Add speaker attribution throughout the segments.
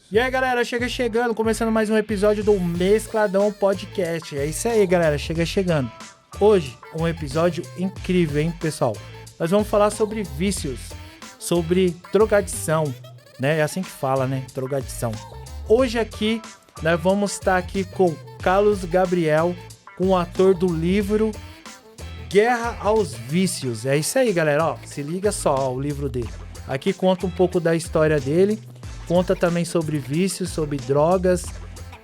Speaker 1: E aí, galera, chegando, começando mais um episódio do Mescladão Podcast. É isso aí, galera, chegando. Hoje, um episódio incrível, hein, pessoal? Nós vamos falar sobre vícios, sobre drogadição, né? É assim que fala, né? Drogadição. Hoje aqui, nós vamos estar aqui com Carlos Gabriel, com o ator do livro Guerra aos Vícios. É isso aí, galera, ó, se liga só, ó, o livro dele. Aqui conta um pouco da história dele, conta também sobre vícios, sobre drogas,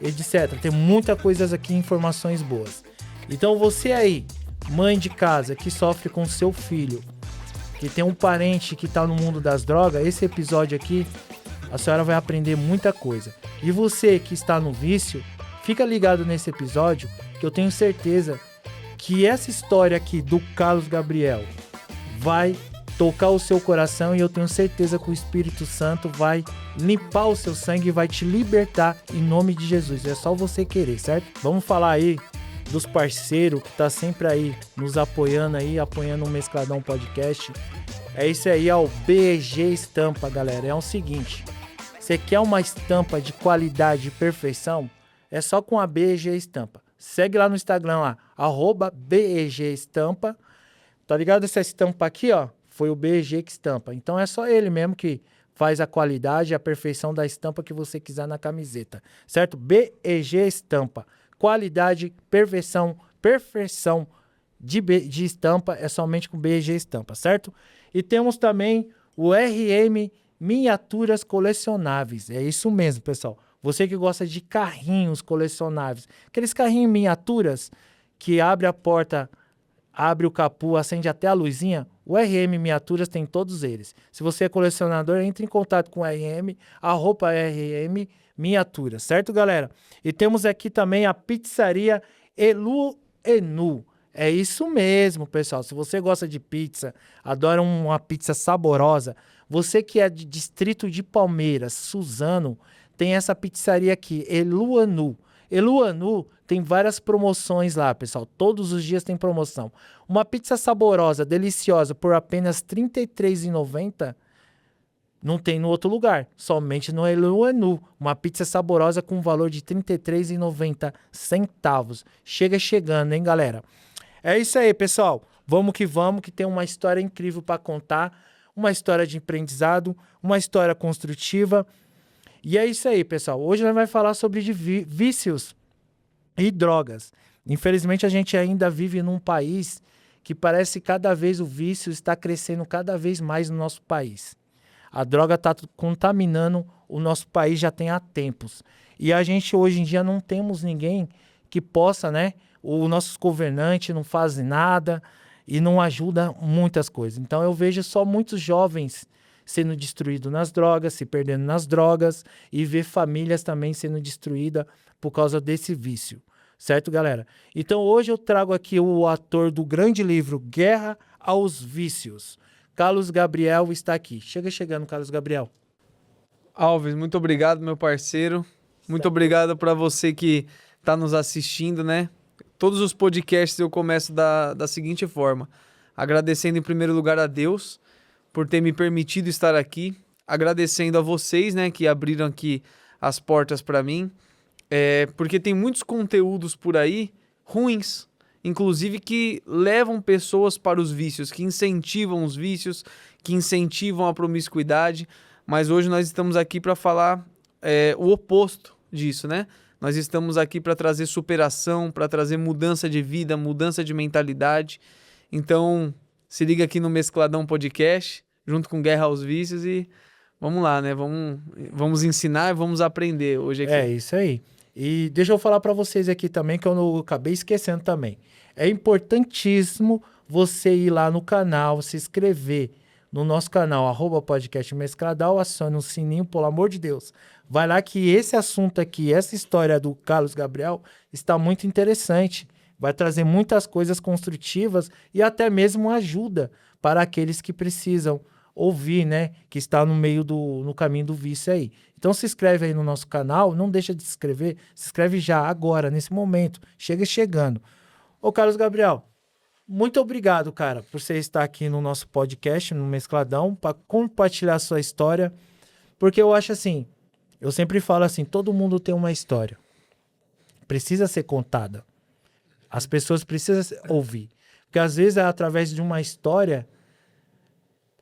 Speaker 1: etc. Tem muita coisa aqui, informações boas. Então você aí, mãe de casa, que sofre com seu filho, que tem um parente que está no mundo das drogas, esse episódio aqui, a senhora vai aprender muita coisa. E você que está no vício, fica ligado nesse episódio, que eu tenho certeza que essa história aqui do Carlos Gabriel vai tocar o seu coração e eu tenho certeza que o Espírito Santo vai limpar o seu sangue e vai te libertar em nome de Jesus. É só você querer, certo? Vamos falar aí dos parceiros que tá sempre aí nos apoiando aí, apoiando o Mescladão Podcast. É isso aí, é o BEG Estampa, galera. É o seguinte, você quer uma estampa de qualidade e perfeição? É só com a BEG Estampa. Segue lá no Instagram lá, @BEG Estampa. Tá ligado? Essa estampa aqui, ó, foi o BEG que estampa. Então é só ele mesmo que faz a qualidade e a perfeição da estampa que você quiser na camiseta, certo? BEG Estampa. Qualidade, perfeição de estampa é somente com BEG Estampa, certo? E temos também o RM Miniaturas Colecionáveis. É isso mesmo, pessoal. Você que gosta de carrinhos colecionáveis, aqueles carrinhos miniaturas que abre a porta, abre o capô, acende até a luzinha, o RM Miniaturas tem todos eles. Se você é colecionador, entre em contato com o RM, @RM Miniaturas, certo, galera? E temos aqui também a pizzaria Elu Enu. É isso mesmo, pessoal. Se você gosta de pizza, adora uma pizza saborosa, você que é de Distrito de Palmeiras, Suzano, tem essa pizzaria aqui, Elu Enu. Eluanu tem várias promoções lá, pessoal. Todos os dias tem promoção. Uma pizza saborosa, deliciosa, por apenas R$ 33,90, não tem no outro lugar. Somente no Eluanu. Uma pizza saborosa com valor de R$ 33,90. Chegando, hein, galera? É isso aí, pessoal. Vamos, que tem uma história incrível para contar. Uma história de aprendizado, uma história construtiva. E é isso aí, pessoal. Hoje nós vamos falar sobre vícios e drogas. Infelizmente, a gente ainda vive num país que parece que cada vez o vício está crescendo cada vez mais no nosso país. A droga está contaminando o nosso país já tem há tempos. E a gente hoje em dia não temos ninguém que possa, né? Os nossos governantes não fazem nada e não ajudam muitas coisas. Então eu vejo só muitos jovens sendo destruído nas drogas, se perdendo nas drogas e ver famílias também sendo destruídas por causa desse vício. Certo, galera? Então hoje eu trago aqui o ator do grande livro Guerra aos Vícios. Carlos Gabriel está aqui. Chegando, Carlos Gabriel.
Speaker 2: Alves, muito obrigado, meu parceiro. Muito obrigado para você que está nos assistindo, né? Todos os podcasts eu começo da seguinte forma. Agradecendo em primeiro lugar a Deus por ter me permitido estar aqui, agradecendo a vocês, né, que abriram aqui as portas para mim, porque tem muitos conteúdos por aí ruins, inclusive que levam pessoas para os vícios, que incentivam os vícios, que incentivam a promiscuidade, mas hoje nós estamos aqui para falar o oposto disso, né? Nós estamos aqui para trazer superação, para trazer mudança de vida, mudança de mentalidade. Então, se liga aqui no Mescladão Podcast, junto com Guerra aos Vícios e vamos lá, né? Vamos ensinar e vamos aprender hoje aqui.
Speaker 1: É isso aí. E deixa eu falar para vocês aqui também, que eu não acabei esquecendo também. É importantíssimo você ir lá no canal, se inscrever no nosso canal, @podcast Mescladão, acione o sininho, pelo amor de Deus. Vai lá que esse assunto aqui, essa história do Carlos Gabriel está muito interessante. Vai trazer muitas coisas construtivas e até mesmo ajuda para aqueles que precisam ouvir, né? Que está no caminho do vício aí. Então se inscreve aí no nosso canal, não deixa de se inscrever, se inscreve já, agora, nesse momento. Chegando. Ô Carlos Gabriel, muito obrigado, cara, por você estar aqui no nosso podcast, no Mescladão, para compartilhar a sua história, porque eu acho assim, Eu sempre falo assim, todo mundo tem uma história. Precisa ser contada. As pessoas precisam ouvir. Porque às vezes é através de uma história,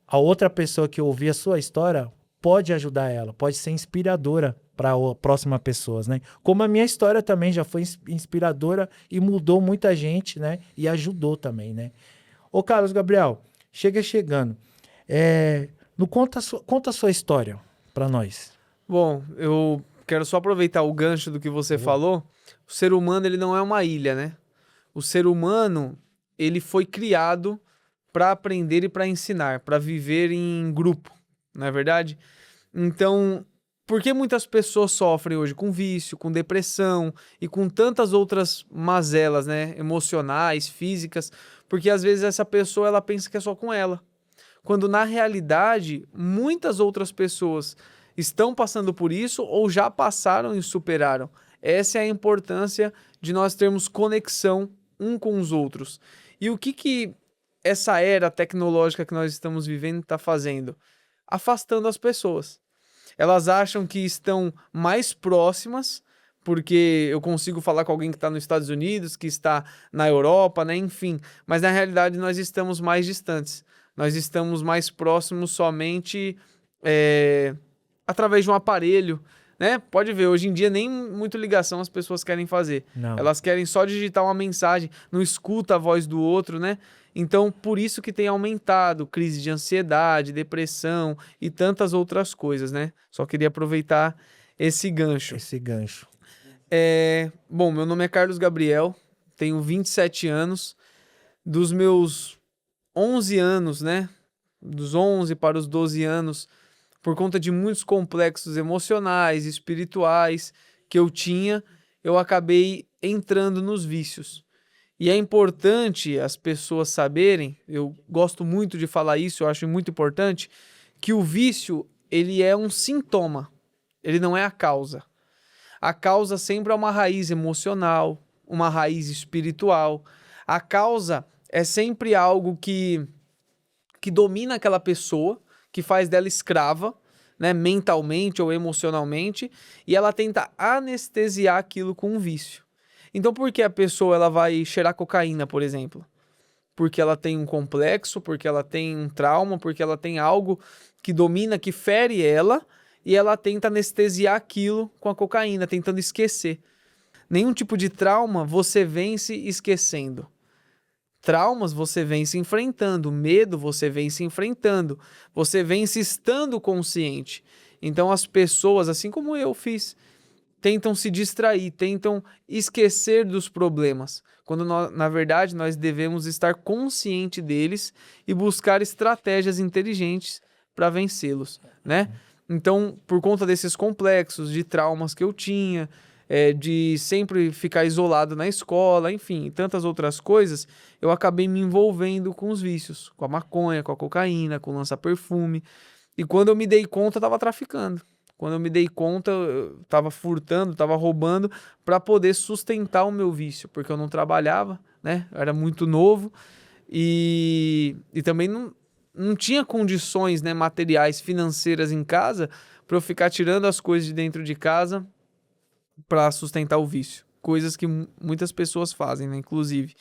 Speaker 1: a outra pessoa que ouvir a sua história pode ajudar ela, pode ser inspiradora para a próxima pessoa, né? Como a minha história também já foi inspiradora e mudou muita gente, né? E ajudou também, né? Ô Carlos Gabriel, chegando. Conta a sua história para nós.
Speaker 2: Bom, eu quero só aproveitar o gancho do que você falou. O ser humano, ele não é uma ilha, né? O ser humano, ele foi criado para aprender e para ensinar, para viver em grupo, não é verdade? Então, por que muitas pessoas sofrem hoje com vício, com depressão e com tantas outras mazelas, né? Emocionais, físicas? Porque às vezes essa pessoa, ela pensa que é só com ela. Quando na realidade, muitas outras pessoas estão passando por isso ou já passaram e superaram. Essa é a importância de nós termos conexão um com os outros. E o que essa era tecnológica que nós estamos vivendo está fazendo? Afastando as pessoas. Elas acham que estão mais próximas, porque eu consigo falar com alguém que está nos Estados Unidos, que está na Europa, né? Enfim. Mas na realidade nós estamos mais distantes. Nós estamos mais próximos somente através de um aparelho, né? Pode ver, hoje em dia nem muito ligação as pessoas querem fazer.
Speaker 1: Não.
Speaker 2: Elas querem só digitar uma mensagem, não escuta a voz do outro, né? Então, por isso que tem aumentado crise de ansiedade, depressão e tantas outras coisas, né? Só queria aproveitar esse gancho. Bom, meu nome é Carlos Gabriel, tenho 27 anos. Dos meus 11 anos, né? Dos 11 para os 12 anos, por conta de muitos complexos emocionais, espirituais que eu tinha, eu acabei entrando nos vícios. E é importante as pessoas saberem, eu gosto muito de falar isso, eu acho muito importante, que o vício, ele é um sintoma, ele não é a causa. A causa sempre é uma raiz emocional, uma raiz espiritual. A causa é sempre algo que domina aquela pessoa, que faz dela escrava, né, mentalmente ou emocionalmente, e ela tenta anestesiar aquilo com um vício. Então, por que a pessoa ela vai cheirar cocaína, por exemplo? Porque ela tem um complexo, porque ela tem um trauma, porque ela tem algo que domina, que fere ela, e ela tenta anestesiar aquilo com a cocaína, tentando esquecer. Nenhum tipo de trauma você vence esquecendo. Traumas você vem se enfrentando, medo você vem se enfrentando, você vem se estando consciente. Então as pessoas, assim como eu fiz, tentam se distrair, tentam esquecer dos problemas, quando na verdade nós devemos estar consciente deles e buscar estratégias inteligentes para vencê-los, né? Então, por conta desses complexos, de traumas que eu tinha, de sempre ficar isolado na escola, enfim, tantas outras coisas, eu acabei me envolvendo com os vícios, com a maconha, com a cocaína, com o lança-perfume. E quando eu me dei conta, eu estava traficando. Quando eu me dei conta, eu estava furtando, estava roubando para poder sustentar o meu vício, porque eu não trabalhava, né? Eu era muito novo e também não tinha condições, né, materiais, financeiras em casa para eu ficar tirando as coisas de dentro de casa para sustentar o vício. Coisas que muitas pessoas fazem, né, inclusive.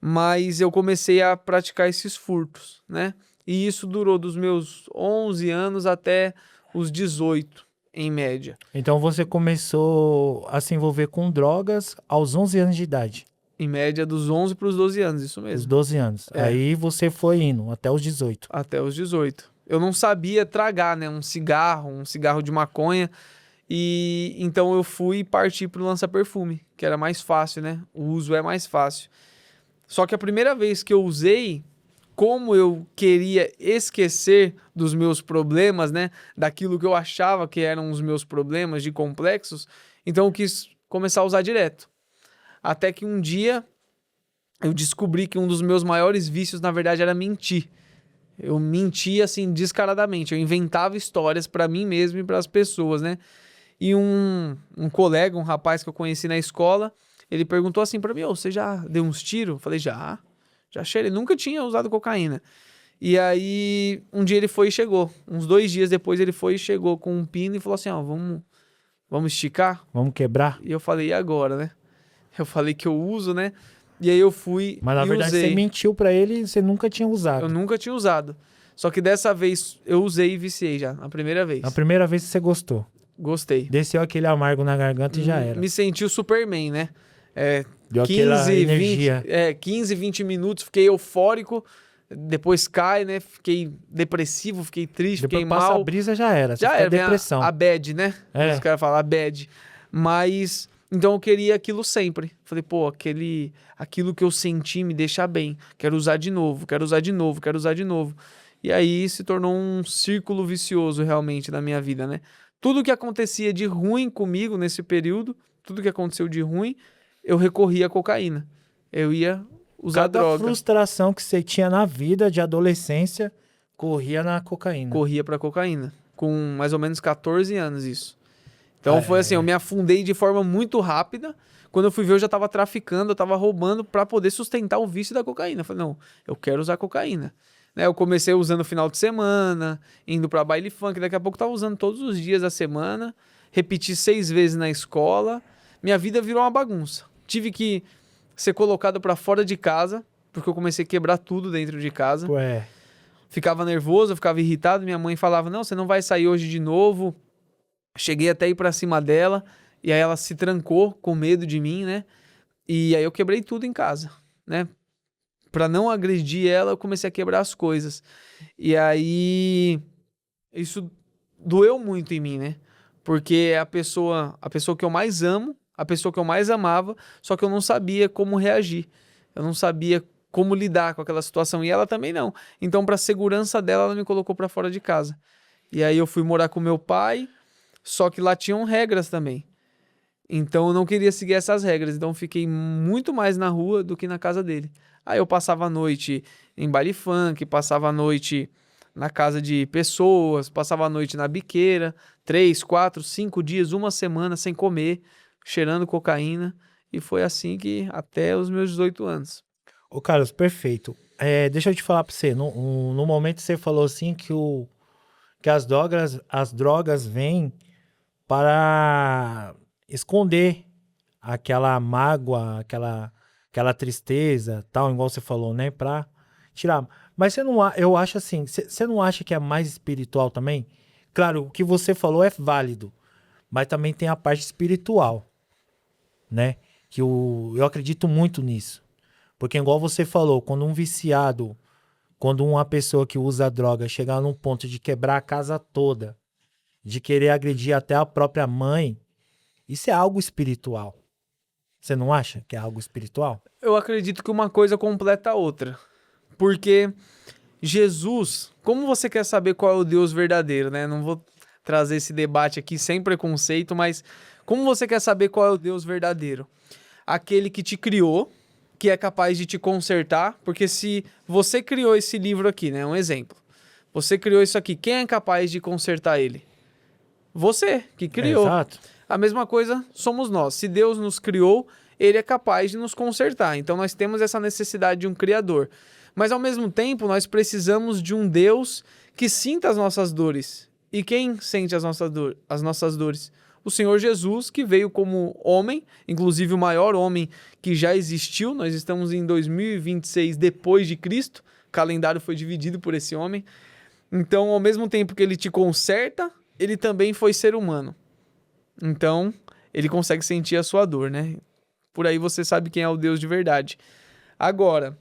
Speaker 2: Mas eu comecei a praticar esses furtos, né? E isso durou dos meus 11 anos até os 18, em média.
Speaker 1: Então você começou a se envolver com drogas aos 11 anos de idade.
Speaker 2: Em média, dos 11 para os 12 anos, isso mesmo.
Speaker 1: Os 12 anos. Aí você foi indo até os 18.
Speaker 2: Até os 18. Eu não sabia tragar, né? Um cigarro de maconha. E então eu fui e parti pro lança-perfume, que era mais fácil, né? O uso é mais fácil. Só que a primeira vez que eu usei, como eu queria esquecer dos meus problemas, né? Daquilo que eu achava que eram os meus problemas de complexos, então eu quis começar a usar direto. Até que um dia eu descobri que um dos meus maiores vícios, na verdade, era mentir. Eu mentia, assim, descaradamente. Eu inventava histórias pra mim mesmo e pras pessoas, né? E um colega, um rapaz que eu conheci na escola, ele perguntou assim pra mim, você já deu uns tiros? Eu falei, já cheirei. Nunca tinha usado cocaína. E aí, um dia ele foi e chegou. Uns 2 dias depois ele foi e chegou com um pino e falou assim, vamos Vamos esticar?
Speaker 1: Vamos quebrar?
Speaker 2: E eu falei, e agora, né? Eu falei que eu uso, né? E aí eu fui
Speaker 1: Mas na verdade
Speaker 2: usei.
Speaker 1: você mentiu pra ele e você nunca tinha usado.
Speaker 2: Eu nunca tinha usado. Só que dessa vez eu usei e viciei já, na primeira vez.
Speaker 1: Na primeira vez você gostou.
Speaker 2: Gostei.
Speaker 1: Desceu aquele amargo na garganta e já era.
Speaker 2: Me senti o Superman, né?
Speaker 1: Deu aquela energia.
Speaker 2: 15, 20 minutos, fiquei eufórico. Depois cai, né? Fiquei depressivo, fiquei triste,
Speaker 1: Depois
Speaker 2: fiquei
Speaker 1: passa
Speaker 2: mal.
Speaker 1: a brisa, já era. Você
Speaker 2: Já
Speaker 1: fica
Speaker 2: era, vem
Speaker 1: depressão.
Speaker 2: a bad, né?
Speaker 1: É.
Speaker 2: Os caras falam a bad. Mas, então eu queria aquilo sempre. Falei, pô, aquilo que eu senti me deixa bem. Quero usar de novo, quero usar de novo, quero usar de novo. E aí se tornou um círculo vicioso realmente na minha vida, né? Tudo que acontecia de ruim comigo nesse período, tudo que aconteceu de ruim, eu recorria à cocaína. Eu ia usar
Speaker 1: Cada
Speaker 2: droga.
Speaker 1: frustração que você tinha na vida de adolescência corria na cocaína.
Speaker 2: Corria pra cocaína. Com mais ou menos 14 anos isso. Então foi assim, eu me afundei de forma muito rápida. Quando eu fui ver, eu já tava traficando, eu tava roubando pra poder sustentar o vício da cocaína. Eu falei, não, eu quero usar cocaína. Né, eu comecei usando no final de semana, indo pra baile funk, daqui a pouco eu tava usando todos os dias da semana, repeti 6 vezes na escola, minha vida virou uma bagunça. Tive que ser colocado pra fora de casa, porque eu comecei a quebrar tudo dentro de casa.
Speaker 1: Ué.
Speaker 2: Ficava nervoso, ficava irritado, minha mãe falava, não, você não vai sair hoje de novo. Cheguei até ir pra cima dela, e aí ela se trancou com medo de mim, né? E aí eu quebrei tudo em casa, né? Pra não agredir ela, eu comecei a quebrar as coisas. E aí isso doeu muito em mim, né? Porque é a pessoa que eu mais amo, a pessoa que eu mais amava, só que eu não sabia como reagir. Eu não sabia como lidar com aquela situação e ela também não. Então, para segurança dela, ela me colocou para fora de casa. E aí eu fui morar com meu pai, só que lá tinham regras também. Então eu não queria seguir essas regras, então eu fiquei muito mais na rua do que na casa dele. Aí eu passava a noite em baile funk, passava a noite na casa de pessoas, passava a noite na biqueira, 3, 4, 5 dias, uma semana sem comer, cheirando cocaína. E foi assim que até os meus 18 anos.
Speaker 1: Ô, Carlos, perfeito. Deixa eu te falar pra você. No momento você falou assim que as drogas vêm para esconder aquela mágoa, aquela tristeza, tal, igual você falou, né? Pra tirar. Mas eu acho assim, você não acha que é mais espiritual também? Claro, o que você falou é válido, mas também tem a parte espiritual, né? Eu acredito muito nisso. Porque igual você falou, quando um viciado, quando uma pessoa que usa droga chegar num ponto de quebrar a casa toda, de querer agredir até a própria mãe, isso é algo espiritual. Você não acha que é algo espiritual?
Speaker 2: Eu acredito que uma coisa completa a outra. Porque Jesus, como você quer saber qual é o Deus verdadeiro, né? Não vou trazer esse debate aqui sem preconceito, mas como você quer saber qual é o Deus verdadeiro? Aquele que te criou, que é capaz de te consertar, porque se você criou esse livro aqui, né? Um exemplo. Você criou isso aqui, quem é capaz de consertar ele? Você, que criou.
Speaker 1: Exato.
Speaker 2: A mesma coisa somos nós. Se Deus nos criou, ele é capaz de nos consertar. Então nós temos essa necessidade de um criador. Mas ao mesmo tempo, nós precisamos de um Deus que sinta as nossas dores. E quem sente as nossas dores? O Senhor Jesus, que veio como homem, inclusive o maior homem que já existiu. Nós estamos em 2026 depois de Cristo. O calendário foi dividido por esse homem. Então, ao mesmo tempo que ele te conserta, ele também foi ser humano. Então, ele consegue sentir a sua dor, né? Por aí você sabe quem é o Deus de verdade. Agora,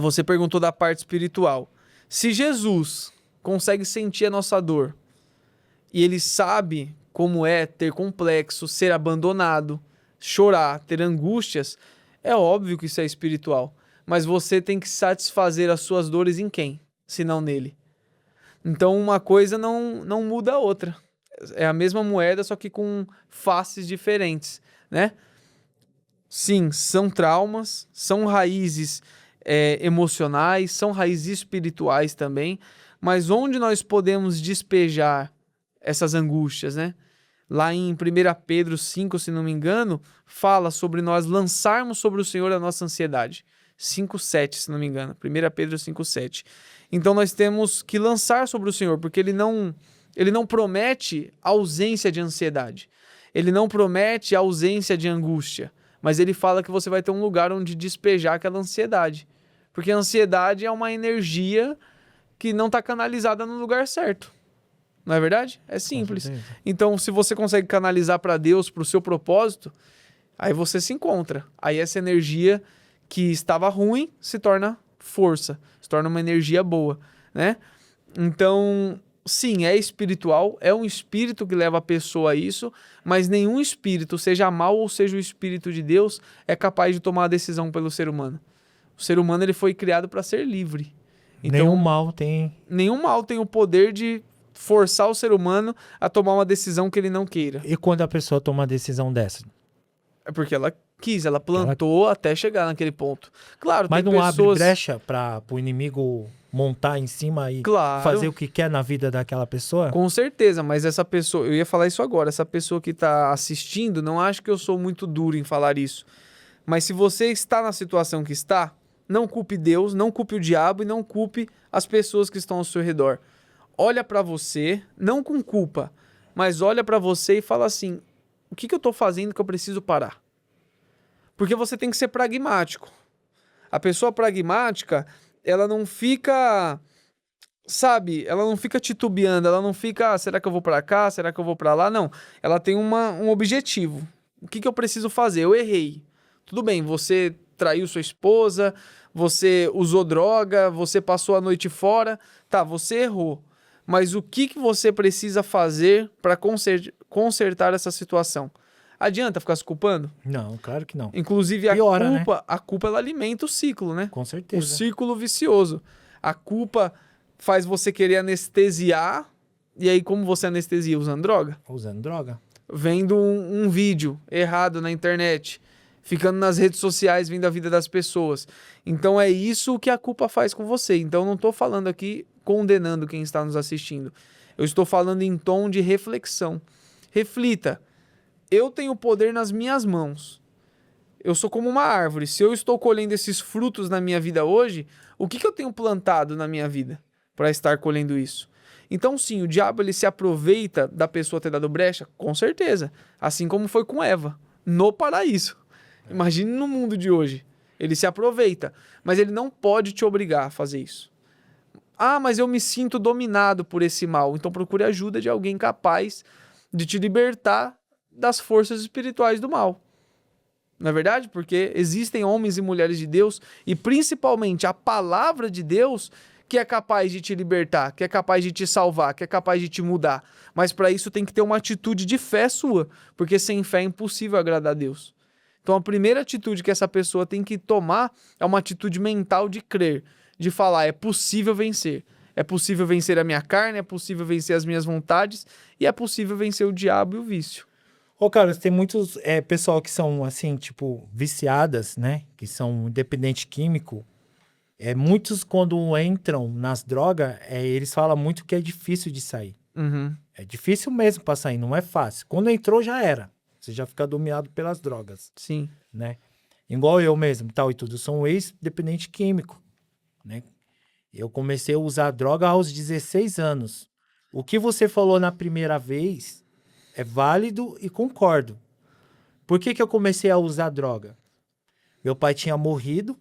Speaker 2: você perguntou da parte espiritual. Se Jesus consegue sentir a nossa dor e ele sabe como é ter complexo, ser abandonado, chorar, ter angústias, é óbvio que isso é espiritual. Mas você tem que satisfazer as suas dores em quem? Se não nele. Então uma coisa não muda a outra. É a mesma moeda, só que com faces diferentes, né? Sim, são traumas, são raízes emocionais, são raízes espirituais também, mas onde nós podemos despejar essas angústias, né? Lá em 1 Pedro 5, se não me engano, fala sobre nós lançarmos sobre o Senhor a nossa ansiedade. 5,7, se não me engano. 1 Pedro 5,7. Então nós temos que lançar sobre o Senhor, porque ele não promete ausência de ansiedade. Ele não promete a ausência de angústia, mas ele fala que você vai ter um lugar onde despejar aquela ansiedade. Porque a ansiedade é uma energia que não está canalizada no lugar certo. Não é verdade? É simples. Então, se você consegue canalizar para Deus, para o seu propósito, aí você se encontra. Aí essa energia que estava ruim se torna força, se torna uma energia boa, né? Então, sim, é espiritual, é um espírito que leva a pessoa a isso, mas nenhum espírito, seja mal ou seja o espírito de Deus, é capaz de tomar a decisão pelo ser humano. O ser humano ele foi criado para ser livre. Então, nenhum mal tem o poder de forçar o ser humano a tomar uma decisão que ele não queira.
Speaker 1: E quando a pessoa toma uma decisão dessa?
Speaker 2: É porque ela quis, ela plantou até chegar naquele ponto. Claro,
Speaker 1: mas
Speaker 2: tem
Speaker 1: não
Speaker 2: pessoas...
Speaker 1: abre brecha para o inimigo montar em cima e fazer o que quer na vida daquela pessoa?
Speaker 2: Com certeza, mas essa pessoa, eu ia falar isso agora, essa pessoa que está assistindo, não acho que eu sou muito duro em falar isso. Mas se você está na situação que está, não culpe Deus, não culpe o diabo e não culpe as pessoas que estão ao seu redor. Olha para você, não com culpa, mas olha para você e fala assim, o que eu estou fazendo que eu preciso parar? Porque você tem que ser pragmático. A pessoa pragmática, ela não fica, sabe, ela não fica titubeando, ela não fica, será que eu vou para cá, será que eu vou para lá? Não, ela tem um objetivo. O que eu preciso fazer? Eu errei. Tudo bem, você traiu sua esposa, você usou droga, você passou a noite fora, tá, você errou. Mas o que você precisa fazer para consertar essa situação? Adianta ficar se culpando?
Speaker 1: Não, claro que não.
Speaker 2: Inclusive, a culpa ela alimenta o ciclo, né?
Speaker 1: Com certeza.
Speaker 2: O círculo vicioso. A culpa faz você querer anestesiar, e aí como você anestesia? Usando droga?
Speaker 1: Usando droga.
Speaker 2: Vendo um vídeo errado na internet, ficando nas redes sociais, vendo a vida das pessoas. Então é isso que a culpa faz com você. Então não estou falando aqui condenando quem está nos assistindo. Eu estou falando em tom de reflexão. Reflita. Eu tenho poder nas minhas mãos. Eu sou como uma árvore. Se eu estou colhendo esses frutos na minha vida hoje, o que eu tenho plantado na minha vida para estar colhendo isso? Então sim, o diabo ele se aproveita da pessoa ter dado brecha, com certeza. Assim como foi com Eva, no paraíso. Imagine no mundo de hoje. Ele se aproveita, mas ele não pode te obrigar a fazer isso. Ah, mas eu me sinto dominado por esse mal. Então procure ajuda de alguém capaz de te libertar das forças espirituais do mal. Não é verdade? Porque existem homens e mulheres de Deus e principalmente a palavra de Deus que é capaz de te libertar, que é capaz de te salvar, que é capaz de te mudar. Mas para isso tem que ter uma atitude de fé sua, porque sem fé é impossível agradar a Deus. Então a primeira atitude que essa pessoa tem que tomar é uma atitude mental de crer, de falar, é possível vencer. É possível vencer a minha carne, é possível vencer as minhas vontades e é possível vencer o diabo e o vício.
Speaker 1: Ô, Carlos, tem muitos pessoal que são, assim, tipo, viciadas, né? Que são dependente químico. Muitos, quando entram nas drogas, eles falam muito que é difícil de sair.
Speaker 2: Uhum.
Speaker 1: É difícil mesmo pra sair, não é fácil. Quando entrou, já era. Você já fica dominado pelas drogas.
Speaker 2: Sim.
Speaker 1: Né? Igual eu mesmo, tal e tudo. Eu sou um ex-dependente químico, né? Eu comecei a usar droga aos 16 anos. O que você falou na primeira vez é válido e concordo. Por que eu comecei a usar droga? Meu pai tinha morrido.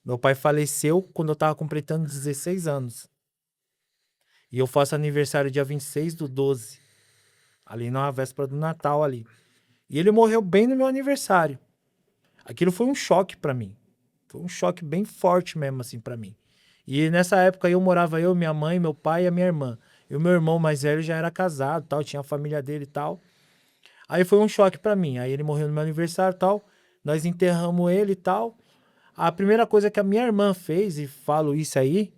Speaker 1: Meu pai faleceu quando eu estava completando 16 anos. E eu faço aniversário dia 26/12. Ali na véspera do Natal ali. E ele morreu bem no meu aniversário. Aquilo foi um choque para mim. Foi um choque bem forte mesmo assim para mim. E nessa época eu morava minha mãe, meu pai e a minha irmã. E o meu irmão mais velho já era casado, tal, tinha a família dele e tal. Aí foi um choque para mim. Aí ele morreu no meu aniversário e tal. Nós enterramos ele e tal. A primeira coisa que a minha irmã fez, e falo isso aí,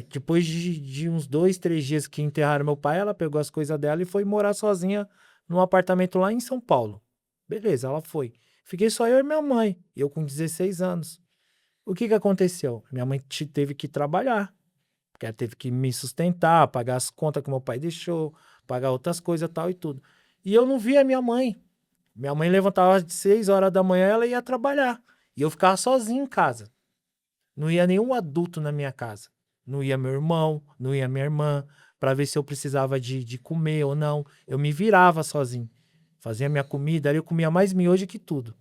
Speaker 1: depois de uns 2, 3 dias que enterraram meu pai, ela pegou as coisas dela e foi morar sozinha num apartamento lá em São Paulo. Beleza, ela foi. Fiquei só eu e minha mãe, eu com 16 anos. O que aconteceu? Minha mãe teve que trabalhar, porque ela teve que me sustentar, pagar as contas que meu pai deixou, pagar outras coisas tal e tudo. E eu não via minha mãe. Minha mãe levantava às 6 horas da manhã, ela ia trabalhar. E eu ficava sozinho em casa. Não ia nenhum adulto na minha casa. Não ia meu irmão, não ia minha irmã, para ver se eu precisava de comer ou não. Eu me virava sozinho. Fazia minha comida, ali eu comia mais miojo que tudo.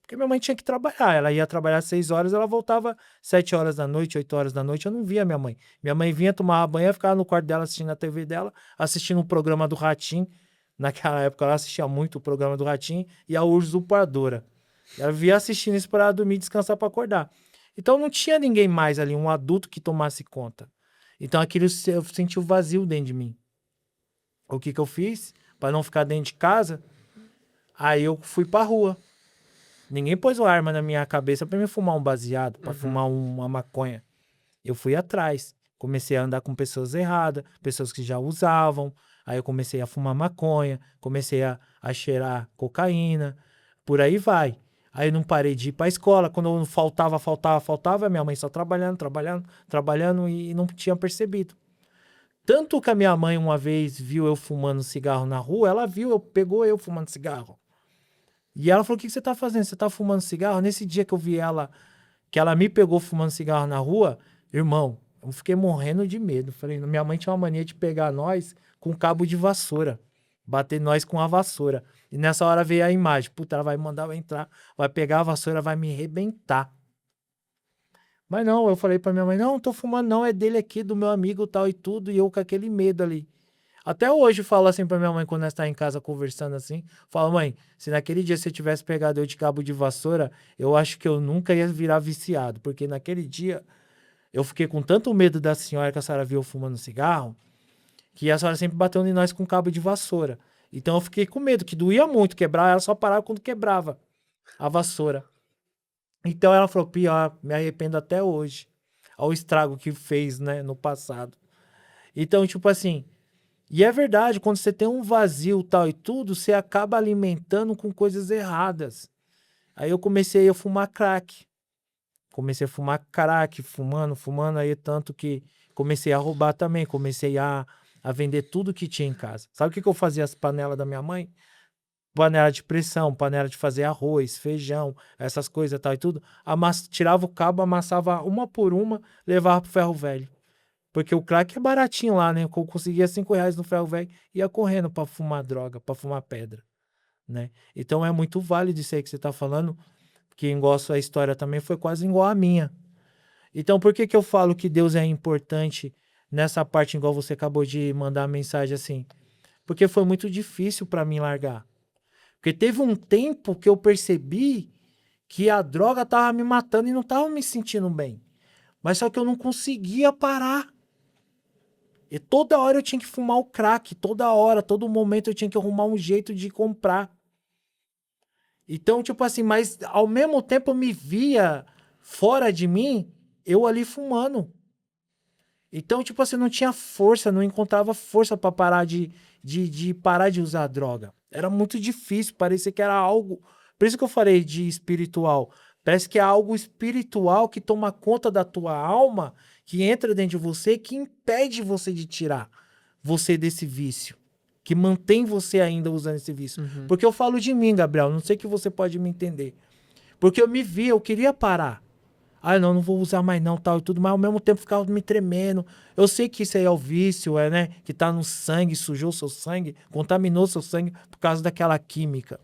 Speaker 1: Porque minha mãe tinha que trabalhar. Ela ia trabalhar 6 horas, ela voltava 7 horas da noite, 8 horas da noite. Eu não via minha mãe. Minha mãe vinha, tomava banho, ficava no quarto dela assistindo a TV dela, assistindo um programa do Ratinho. Naquela época ela assistia muito o programa do Ratinho e a Usurpadora. Ela via assistindo isso para dormir e descansar para acordar. Então não tinha ninguém mais ali, um adulto que tomasse conta. Então aquilo eu senti o vazio dentro de mim. O que eu fiz? Para não ficar dentro de casa, aí eu fui pra rua. Ninguém pôs uma arma na minha cabeça pra me fumar um baseado, pra fumar uma maconha. Eu fui atrás. Comecei a andar com pessoas erradas, pessoas que já usavam. Aí eu comecei a fumar maconha, comecei a cheirar cocaína, por aí vai. Aí eu não parei de ir pra escola. Quando eu faltava, minha mãe só trabalhando e não tinha percebido. Tanto que a minha mãe uma vez viu eu fumando cigarro na rua, ela pegou eu fumando cigarro. E ela falou, o que você tá fazendo? Você tá fumando cigarro? Nesse dia que eu vi ela, que ela me pegou fumando cigarro na rua, irmão, eu fiquei morrendo de medo. Falei, minha mãe tinha uma mania de pegar nós com cabo de vassoura, bater nós com a vassoura. E nessa hora veio a imagem, puta, ela vai mandar eu entrar, vai pegar a vassoura, vai me arrebentar. Mas não, eu falei pra minha mãe, não tô fumando não, é dele aqui, do meu amigo tal e tudo, e eu com aquele medo ali. Até hoje eu falo assim pra minha mãe, quando nós tá em casa conversando assim, falo, mãe, se naquele dia você tivesse pegado eu de cabo de vassoura, eu acho que eu nunca ia virar viciado, porque naquele dia eu fiquei com tanto medo da senhora que a senhora viu eu fumando cigarro, que a senhora sempre bateu em nós com cabo de vassoura. Então eu fiquei com medo, que doía muito quebrar, ela só parava quando quebrava a vassoura. Então ela falou, pior, me arrependo até hoje, ao estrago que fez, né, no passado. Então, tipo assim, e é verdade, quando você tem um vazio tal e tudo, você acaba alimentando com coisas erradas. Aí eu comecei a fumar crack. Comecei a fumar crack, fumando aí, tanto que comecei a roubar também, comecei a vender tudo que tinha em casa. Sabe o que eu fazia as panelas da minha mãe? Panela de pressão, panela de fazer arroz, feijão, essas coisas tal e tudo. Tirava o cabo, amassava uma por uma, levava pro ferro velho. Porque o crack é baratinho lá, né? Eu conseguia R$5 no ferro velho, ia correndo pra fumar droga, pra fumar pedra, né? Então é muito válido isso aí que você tá falando, que igual a sua história também foi quase igual a minha. Então por que eu falo que Deus é importante nessa parte, igual você acabou de mandar a mensagem assim? Porque foi muito difícil pra mim largar. Porque teve um tempo que eu percebi que a droga tava me matando e não tava me sentindo bem. Mas só que eu não conseguia parar. E toda hora eu tinha que fumar o crack. Toda hora, todo momento eu tinha que arrumar um jeito de comprar. Então, tipo assim, mas ao mesmo tempo eu me via fora de mim, eu ali fumando. Então, tipo assim, não tinha força, não encontrava força pra parar de parar de usar droga. Era muito difícil, parecia que era algo... Por isso que eu falei de espiritual. Parece que é algo espiritual que toma conta da tua alma, que entra dentro de você, que impede você de tirar você desse vício. Que mantém você ainda usando esse vício.
Speaker 2: Uhum.
Speaker 1: Porque eu falo de mim, Gabriel, não sei que você pode me entender. Porque eu me via, eu queria parar. Ah, não vou usar mais não, tal e tudo, mas ao mesmo tempo ficava me tremendo. Eu sei que isso aí é o vício, né? Que tá no sangue, sujou seu sangue, contaminou seu sangue por causa daquela química.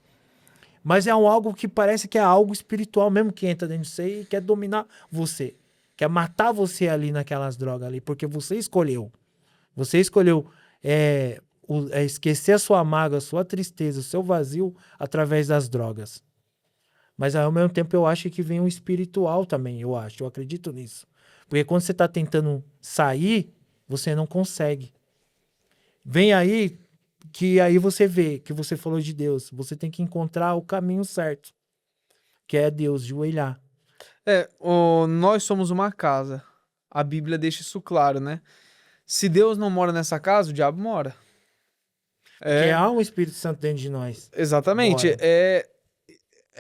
Speaker 1: Mas é algo que parece que é algo espiritual mesmo que entra dentro de você e quer dominar você. Quer matar você ali naquelas drogas ali, porque você escolheu. Você escolheu esquecer a sua mágoa, a sua tristeza, o seu vazio através das drogas. Mas ao mesmo tempo eu acho que vem um espiritual também, eu acredito nisso. Porque quando você está tentando sair, você não consegue. Vem aí, que aí você vê que você falou de Deus. Você tem que encontrar o caminho certo, que é Deus, joelhar.
Speaker 2: Nós somos uma casa. A Bíblia deixa isso claro, né? Se Deus não mora nessa casa, o diabo mora.
Speaker 1: Porque há um Espírito Santo dentro de nós.
Speaker 2: Exatamente.
Speaker 1: Bora.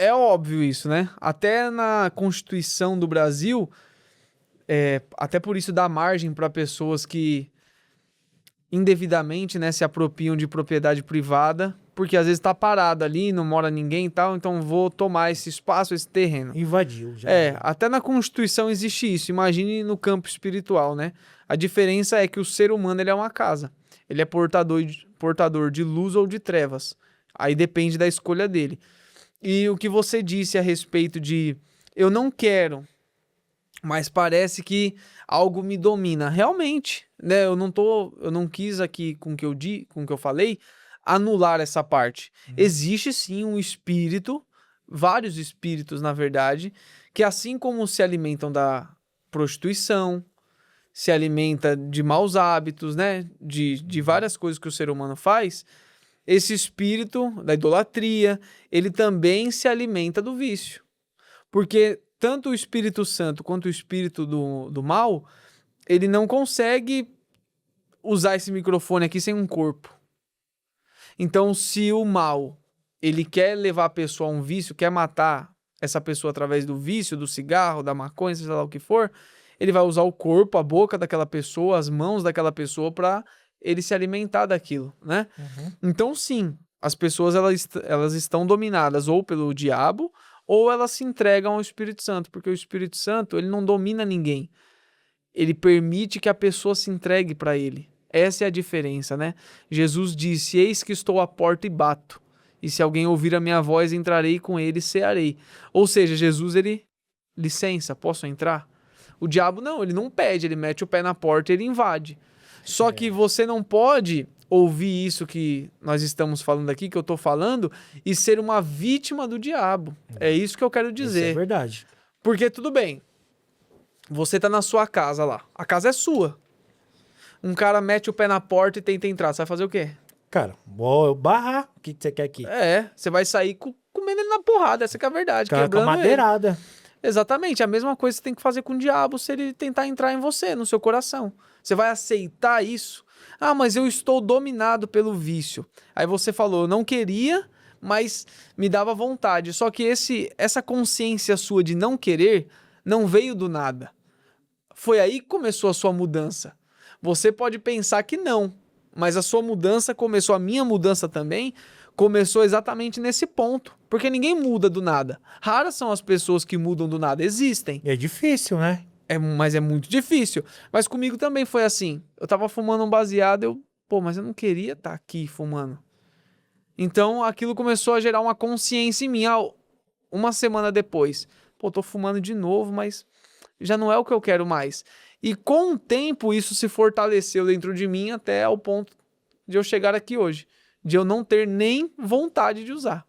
Speaker 2: É óbvio isso, né? Até na Constituição do Brasil, até por isso dá margem para pessoas que indevidamente, né, se apropriam de propriedade privada, porque às vezes tá parado ali, não mora ninguém e tal, então vou tomar esse espaço, esse terreno.
Speaker 1: Invadiu já.
Speaker 2: Até na Constituição existe isso. Imagine no campo espiritual, né? A diferença é que o ser humano ele é uma casa. Ele é portador de luz ou de trevas. Aí depende da escolha dele. E o que você disse a respeito de eu não quero, mas parece que algo me domina. Realmente, né? Eu não quis aqui com o que eu falei anular essa parte. Existe sim um espírito, vários espíritos, na verdade, que assim como se alimentam da prostituição, se alimenta de maus hábitos, né? De várias coisas que o ser humano faz, esse espírito da idolatria, ele também se alimenta do vício. Porque tanto o Espírito Santo quanto o espírito do mal, ele não consegue usar esse microfone aqui sem um corpo. Então, se o mal, ele quer levar a pessoa a um vício, quer matar essa pessoa através do vício, do cigarro, da maconha, sei lá o que for, ele vai usar o corpo, a boca daquela pessoa, as mãos daquela pessoa para ele se alimentar daquilo, né? Então, sim, as pessoas elas estão dominadas ou pelo diabo ou elas se entregam ao Espírito Santo, porque o Espírito Santo, ele não domina ninguém. Ele permite que a pessoa se entregue para ele. Essa é a diferença, né? Jesus disse: eis que estou à porta e bato. E se alguém ouvir a minha voz, entrarei com ele e cearei. Ou seja, Jesus, ele... licença, posso entrar? O diabo não, ele não pede, ele mete o pé na porta e ele invade. Só que você não pode ouvir isso que nós estamos falando aqui, que eu tô falando, e ser uma vítima do diabo. É isso que eu quero dizer.
Speaker 1: Isso é verdade.
Speaker 2: Porque tudo bem, você tá na sua casa lá, a casa é sua. Um cara mete o pé na porta e tenta entrar, você vai fazer o quê?
Speaker 1: Cara, vou barrar. O que você quer aqui?
Speaker 2: Você vai sair comendo ele na porrada, essa que é a verdade.
Speaker 1: Cara, com a
Speaker 2: quebrando ele.
Speaker 1: madeirada.
Speaker 2: Exatamente, a mesma coisa que você tem que fazer com o diabo se ele tentar entrar em você, no seu coração. Você vai aceitar isso? Ah, mas eu estou dominado pelo vício. Aí você falou, eu não queria, mas me dava vontade. Só que essa consciência sua de não querer não veio do nada. Foi aí que começou a sua mudança. Você pode pensar que não, mas a sua mudança começou, a minha mudança também, começou exatamente nesse ponto. Porque ninguém muda do nada. Raras são as pessoas que mudam do nada. Existem.
Speaker 1: É difícil, né?
Speaker 2: Mas é muito difícil. Mas comigo também foi assim. Eu tava fumando um baseado, mas eu não queria estar aqui fumando. Então aquilo começou a gerar uma consciência em mim. Uma semana depois, tô fumando de novo, mas já não é o que eu quero mais. E com o tempo isso se fortaleceu dentro de mim até ao ponto de eu chegar aqui hoje. De eu não ter nem vontade de usar.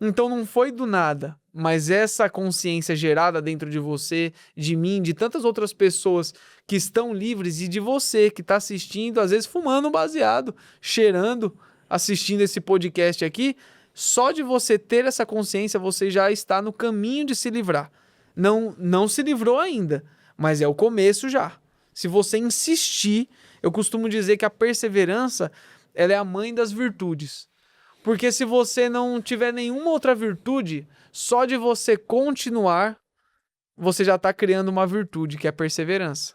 Speaker 2: Então não foi do nada, mas essa consciência gerada dentro de você, de mim, de tantas outras pessoas que estão livres e de você que está assistindo, às vezes fumando um baseado, cheirando, assistindo esse podcast aqui, só de você ter essa consciência, você já está no caminho de se livrar. Não se livrou ainda, mas é o começo já. Se você insistir, eu costumo dizer que a perseverança, ela é a mãe das virtudes. Porque se você não tiver nenhuma outra virtude, só de você continuar, você já está criando uma virtude, que é a perseverança.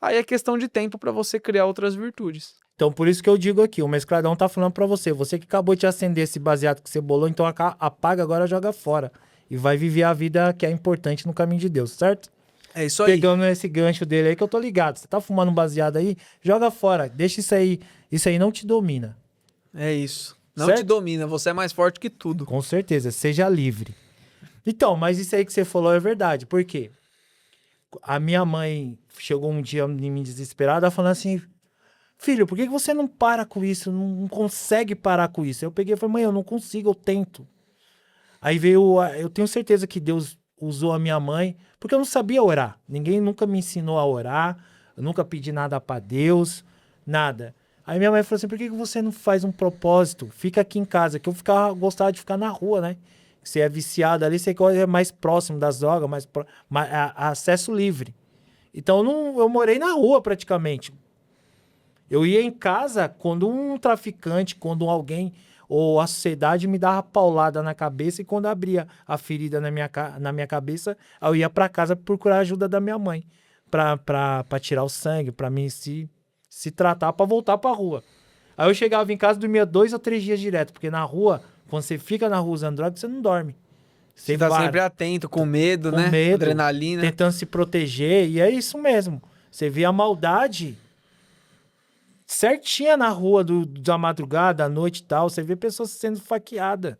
Speaker 2: Aí é questão de tempo para você criar outras virtudes.
Speaker 1: Então, por isso que eu digo aqui, o Mescladão tá falando para você. Você que acabou de acender esse baseado que você bolou, então apaga agora, joga fora. E vai viver a vida que é importante no caminho de Deus, certo?
Speaker 2: É isso aí.
Speaker 1: Pegando esse gancho dele aí que eu tô ligado. Você tá fumando um baseado aí, joga fora. Deixa isso aí. Isso aí não te domina.
Speaker 2: É isso. Não
Speaker 1: certo?
Speaker 2: te domina, você é mais forte que tudo.
Speaker 1: Com certeza, seja livre. Então, mas isso aí que você falou é verdade. Por quê? A minha mãe chegou um dia em mim desesperada falando assim: filho, por que você não para com isso? Não consegue parar com isso? Eu peguei e falei: mãe, eu não consigo, eu tento. Aí veio, eu tenho certeza que Deus usou a minha mãe, porque eu não sabia orar. Ninguém nunca me ensinou a orar, eu nunca pedi nada para Deus, nada. Aí minha mãe falou assim: por que você não faz um propósito? Fica aqui em casa, que eu gostava de ficar na rua, né? Você é viciado ali, você é mais próximo das drogas, acesso livre. Então eu morei na rua praticamente. Eu ia em casa quando um traficante, quando alguém ou a sociedade me dava paulada na cabeça, e quando abria a ferida na minha cabeça, eu ia para casa procurar a ajuda da minha mãe para tirar o sangue, para mim se tratar, para voltar para rua. Aí eu chegava em casa e dormia 2 ou 3 dias direto, porque na rua, quando você fica na rua usando droga, você não dorme.
Speaker 2: Você tá sempre atento, com medo, né?
Speaker 1: Medo,
Speaker 2: adrenalina.
Speaker 1: Tentando se proteger, e é isso mesmo. Você vê a maldade, certinha na rua da madrugada, à noite e tal. Você vê pessoas sendo esfaqueada.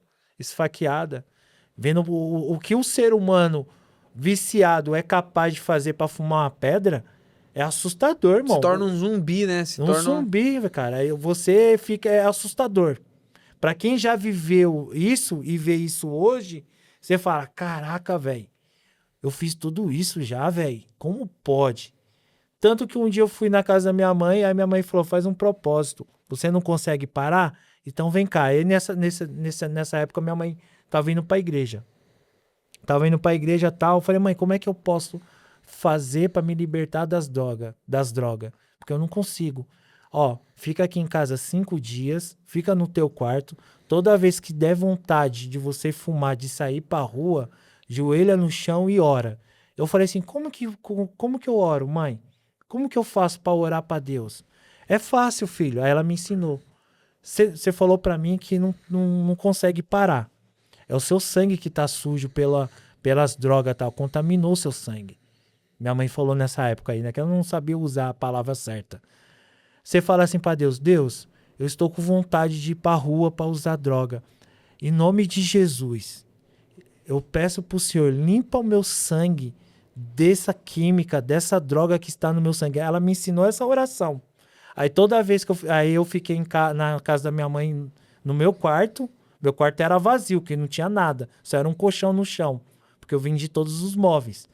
Speaker 1: Vendo o que o ser humano viciado é capaz de fazer pra fumar uma pedra, é assustador,
Speaker 2: Se
Speaker 1: irmão.
Speaker 2: torna um zumbi, né?
Speaker 1: Um zumbi, cara. Aí você fica... É assustador. Pra quem já viveu isso e vê isso hoje, você fala, caraca, velho, eu fiz tudo isso já, velho. Como pode? Tanto que um dia eu fui na casa da minha mãe, aí minha mãe falou, faz um propósito. Você não consegue parar? Então vem cá. Aí nessa época minha mãe tava indo pra igreja. Tava indo pra igreja e tal. Eu falei, mãe, como é que eu posso fazer pra me libertar das drogas? Porque eu não consigo. Ó, fica aqui em casa 5 dias, fica no teu quarto. Toda vez que der vontade de você fumar, de sair pra rua, joelha no chão e ora. Eu falei assim, como que eu oro, mãe? Como que eu faço pra orar pra Deus? É fácil, filho. Aí ela me ensinou. Você falou pra mim que não consegue parar. É o seu sangue que tá sujo pelas drogas e tal. Contaminou seu sangue. Minha mãe falou nessa época aí, né? Que ela não sabia usar a palavra certa. Você fala assim pra Deus, Deus, eu estou com vontade de ir pra rua pra usar droga. Em nome de Jesus, eu peço pro Senhor, limpa o meu sangue dessa química, dessa droga que está no meu sangue. Ela me ensinou essa oração. Aí toda vez que eu fiquei na casa da minha mãe, no meu quarto era vazio, que não tinha nada, só era um colchão no chão, porque eu vendi todos os móveis.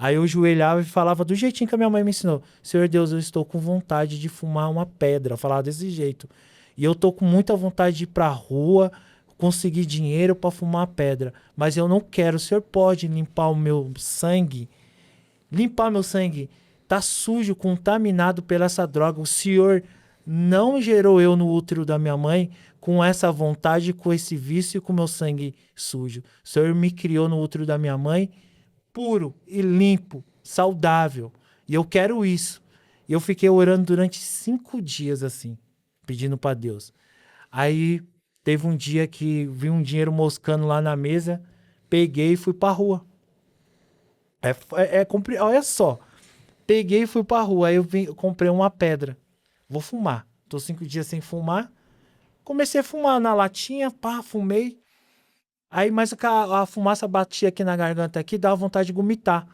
Speaker 1: Aí eu joelhava e falava do jeitinho que a minha mãe me ensinou. Senhor Deus, eu estou com vontade de fumar uma pedra. Eu falava desse jeito. E eu tô com muita vontade de ir pra rua, conseguir dinheiro para fumar uma pedra. Mas eu não quero. O senhor pode limpar o meu sangue? Limpar meu sangue. Tá sujo, contaminado pela essa droga. O senhor não gerou eu no útero da minha mãe com essa vontade, com esse vício e com meu sangue sujo. O senhor me criou no útero da minha mãe puro e limpo, saudável. E eu quero isso. E eu fiquei orando durante 5 dias assim, pedindo para Deus. Aí teve um dia que vi um dinheiro moscando lá na mesa, peguei e fui pra rua. Olha só, peguei e fui pra rua. Aí eu comprei uma pedra. Vou fumar. Tô 5 dias sem fumar. Comecei a fumar na latinha, pá, fumei. Aí, mas a fumaça batia aqui na garganta aqui, dava vontade de vomitar.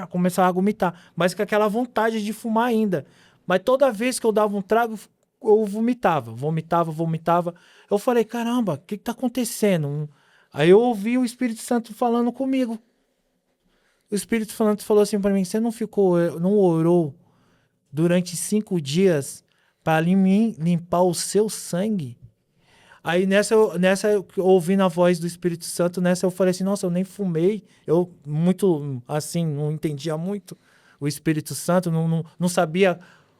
Speaker 1: Começava a vomitar. Mas com aquela vontade de fumar ainda. Mas toda vez que eu dava um trago, eu vomitava. Vomitava. Eu falei, caramba, o que tá acontecendo? Aí eu ouvi o Espírito Santo falando comigo. O Espírito Santo falou assim pra mim, você não orou durante 5 dias para limpar o seu sangue? Aí nessa eu ouvindo a voz do Espírito Santo, nessa eu falei assim, nossa, eu nem fumei. Eu muito, assim, não entendia muito o Espírito Santo, não sabia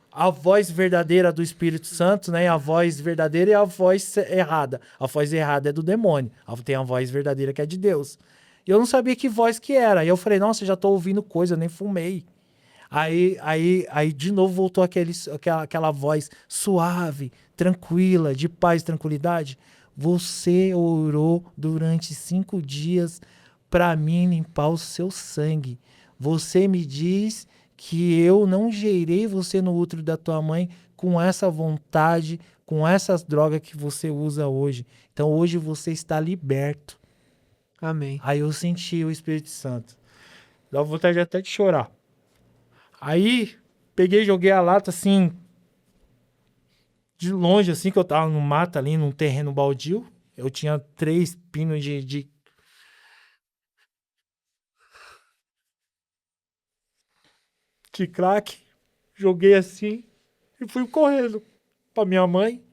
Speaker 1: a voz verdadeira do Espírito Santo, né? A voz verdadeira e a voz errada. A voz errada é do demônio. Tem a voz verdadeira que é de Deus. E eu não sabia que voz que era. Aí eu falei, nossa, eu já tô ouvindo coisa, eu nem fumei. Aí de novo voltou aquela voz suave, tranquila, de paz e tranquilidade. Você orou durante 5 dias para mim limpar o seu sangue. Você me diz que eu não gerei você no útero da tua mãe com essa vontade, com essas drogas que você usa hoje. Então hoje você está liberto.
Speaker 2: Amém.
Speaker 1: Aí eu senti o Espírito Santo. Dá vontade até de chorar. Aí, peguei e joguei a lata, assim, de longe, assim, que eu tava no mato ali, num terreno baldio. Eu tinha 3 pinos de crack. Joguei assim e fui correndo pra minha mãe.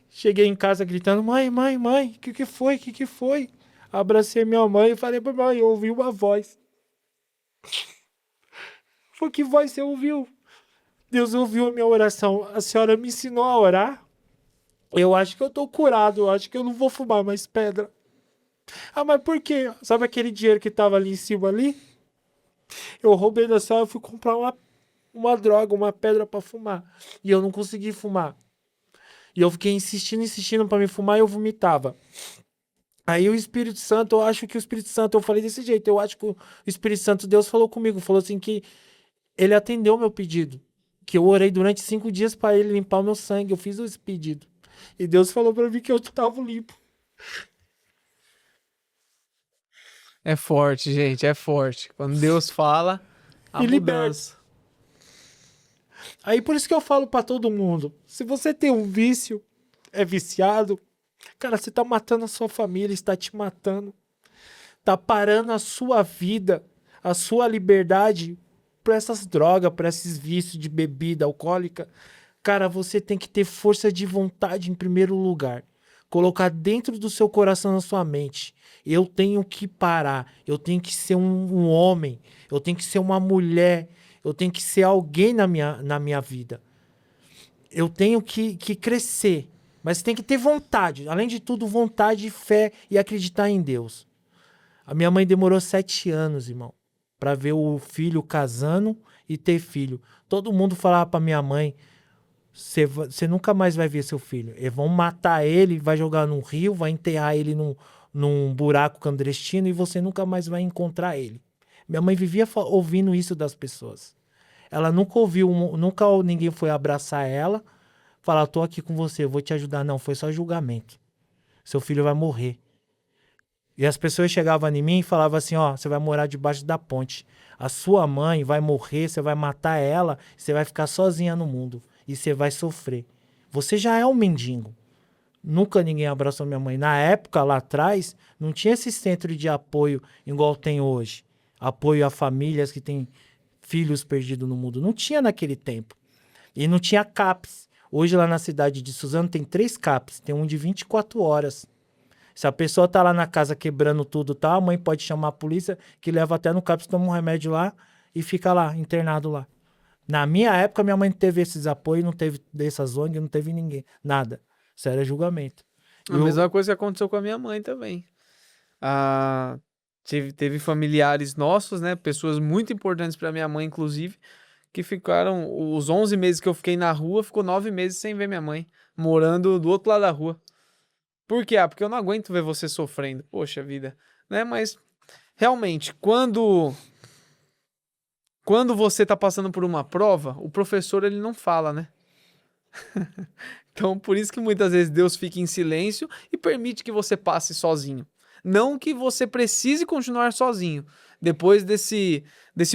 Speaker 1: Cheguei em casa gritando, mãe, o que que foi? Abracei minha mãe e falei pra mãe, eu ouvi uma voz. Falei, que voz você ouviu? Deus ouviu a minha oração. A senhora me ensinou a orar. Eu acho que eu tô curado. Eu acho que eu não vou fumar mais pedra. Ah, mas por quê? Sabe aquele dinheiro que tava ali em cima ali? Eu roubei da senhora e fui comprar uma droga, uma pedra pra fumar. E eu não consegui fumar. E eu fiquei insistindo pra me fumar e eu vomitava. Aí o Espírito Santo, eu acho que o Espírito Santo, eu falei desse jeito. Eu acho que o Espírito Santo, Deus falou comigo. Falou assim que ele atendeu meu pedido. que eu orei durante 5 dias para ele limpar o meu sangue. Eu fiz esse pedido. E Deus falou para mim que eu estava limpo.
Speaker 2: É forte, gente, é forte. Quando Deus fala, a
Speaker 1: E liberta.
Speaker 2: mudança.
Speaker 1: Aí por isso que eu falo para todo mundo, se você tem um vício, é viciado, cara, você tá matando a sua família, está te matando. Tá parando a sua vida, a sua liberdade por essas drogas, por esses vícios de bebida alcoólica. Cara, você tem que ter força de vontade em primeiro lugar. Colocar dentro do seu coração, na sua mente. Eu tenho que parar. Eu tenho que ser um homem. Eu tenho que ser uma mulher. Eu tenho que ser alguém na minha vida. Eu tenho que crescer. Mas tem que ter vontade. Além de tudo, vontade, fé e acreditar em Deus. A minha mãe demorou 7 anos, irmão, pra ver o filho casando e ter filho. Todo mundo falava pra minha mãe, você nunca mais vai ver seu filho. Eles vão matar ele, vai jogar num rio, vai enterrar ele num buraco clandestino e você nunca mais vai encontrar ele. Minha mãe vivia ouvindo isso das pessoas. Ela nunca ouviu, nunca ninguém foi abraçar ela, falar, tô aqui com você, eu vou te ajudar. Não, foi só julgamento. Seu filho vai morrer. E as pessoas chegavam em mim e falavam assim, ó, você vai morar debaixo da ponte. A sua mãe vai morrer, você vai matar ela, você vai ficar sozinha no mundo. E você vai sofrer. Você já é um mendigo. Nunca ninguém abraçou minha mãe. Na época, lá atrás, não tinha esse centro de apoio igual tem hoje. Apoio a famílias que têm filhos perdidos no mundo. Não tinha naquele tempo. E não tinha CAPS. Hoje lá na cidade de Suzano tem 3 CAPS. Tem um de 24 horas. Se a pessoa tá lá na casa quebrando tudo, tá, a mãe pode chamar a polícia, que leva até no CAPS, toma um remédio lá e fica lá, internado lá. Na minha época, minha mãe não teve esses apoios, não teve dessas ONG, não teve ninguém. Nada. Isso era julgamento.
Speaker 2: A mesma coisa que aconteceu com a minha mãe também. Teve familiares nossos, né? Pessoas muito importantes pra minha mãe, inclusive, que ficaram... Os 11 meses que eu fiquei na rua, ficou 9 meses sem ver minha mãe, morando do outro lado da rua. Por quê? Porque eu não aguento ver você sofrendo. Poxa vida. Né? Mas, realmente, quando você tá passando por uma prova, o professor, ele não fala, né? Então, por isso que muitas vezes Deus fica em silêncio e permite que você passe sozinho. Não que você precise continuar sozinho. Depois desse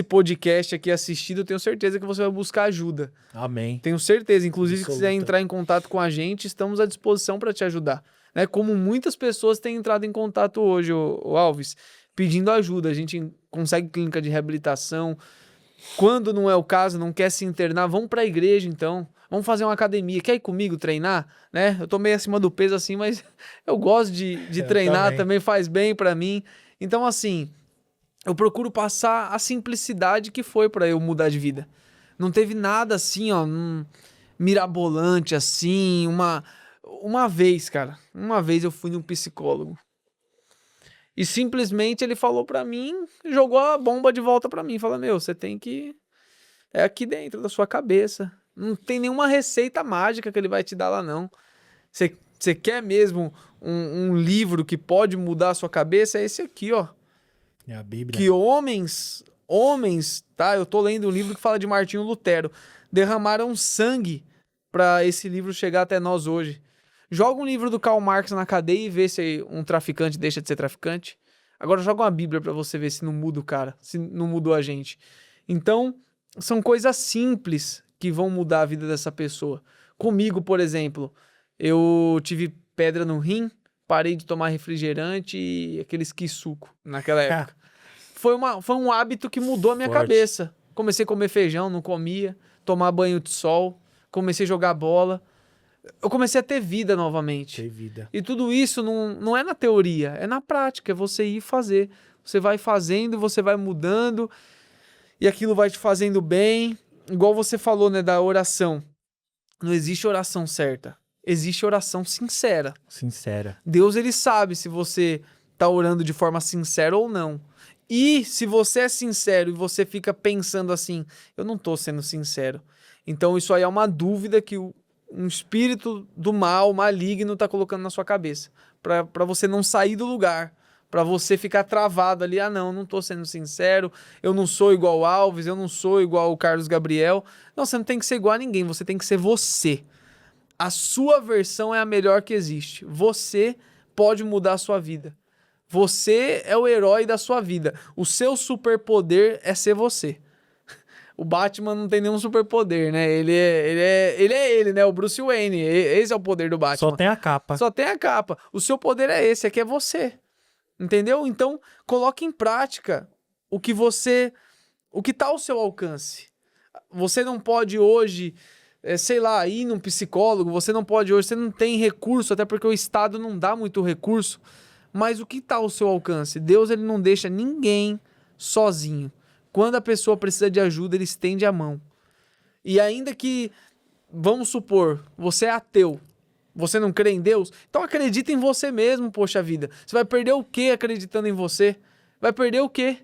Speaker 2: podcast aqui assistido, eu tenho certeza que você vai buscar ajuda.
Speaker 1: Amém.
Speaker 2: Tenho certeza. Inclusive, se
Speaker 1: Absoluta.
Speaker 2: quiser entrar em contato com a gente, estamos à disposição para te ajudar. Né? Como muitas pessoas têm entrado em contato hoje, o Alves, pedindo ajuda. A gente consegue clínica de reabilitação. Quando não é o caso, não quer se internar, vamos para a igreja então. Vamos fazer uma academia. Quer ir comigo treinar? Né? Eu tô meio acima do peso assim, mas eu gosto de treinar, também faz bem para mim. Então, assim, eu procuro passar a simplicidade que foi para eu mudar de vida. Não teve nada assim, ó, mirabolante assim, uma vez, cara. Uma vez eu fui num psicólogo. E simplesmente ele falou pra mim, jogou a bomba de volta pra mim. Falou, meu, você tem que... É aqui dentro da sua cabeça. Não tem nenhuma receita mágica que ele vai te dar lá, não. Você quer mesmo um livro que pode mudar a sua cabeça? É esse aqui, ó.
Speaker 1: É a Bíblia.
Speaker 2: Que homens, tá? Eu tô lendo um livro que fala de Martinho Lutero. Derramaram sangue pra esse livro chegar até nós hoje. Joga um livro do Karl Marx na cadeia e vê se um traficante deixa de ser traficante. Agora joga uma Bíblia pra você ver se não muda o cara, se não mudou a gente. Então, são coisas simples que vão mudar a vida dessa pessoa. Comigo, por exemplo, eu tive pedra no rim, parei de tomar refrigerante e aqueles suco naquela época. Foi um hábito que mudou a minha cabeça. Comecei a comer feijão, não comia, tomar banho de sol, comecei a jogar bola. Eu comecei a ter vida novamente.
Speaker 1: Ter vida.
Speaker 2: E tudo isso não é na teoria, é na prática, é você ir fazer. Você vai fazendo, você vai mudando, e aquilo vai te fazendo bem. Igual você falou, né, da oração. Não existe oração certa, existe oração sincera.
Speaker 1: Sincera.
Speaker 2: Deus, ele sabe se você tá orando de forma sincera ou não. E se você é sincero e você fica pensando assim, eu não tô sendo sincero. Então isso aí é uma dúvida que um espírito do mal, maligno, tá colocando na sua cabeça. Pra você não sair do lugar. Pra você ficar travado ali. Ah, não tô sendo sincero. Eu não sou igual o Alves, eu não sou igual o Carlos Gabriel. Não, você não tem que ser igual a ninguém. Você tem que ser você. A sua versão é a melhor que existe. Você pode mudar a sua vida. Você é o herói da sua vida. O seu superpoder é ser você. O Batman não tem nenhum superpoder, né? Ele é ele, né? O Bruce Wayne. Esse é o poder do Batman.
Speaker 1: Só tem a capa.
Speaker 2: Só tem a capa. O seu poder é esse, é que é você. Entendeu? Então, coloque em prática o que tá ao seu alcance. Você não pode hoje, sei lá, ir num psicólogo, você não pode hoje, você não tem recurso, até porque o Estado não dá muito recurso, mas o que tá ao seu alcance? Deus, ele não deixa ninguém sozinho. Quando a pessoa precisa de ajuda, ele estende a mão. E ainda que, vamos supor, você é ateu, você não crê em Deus, então acredita em você mesmo, poxa vida. Você vai perder o quê acreditando em você? Vai perder o quê?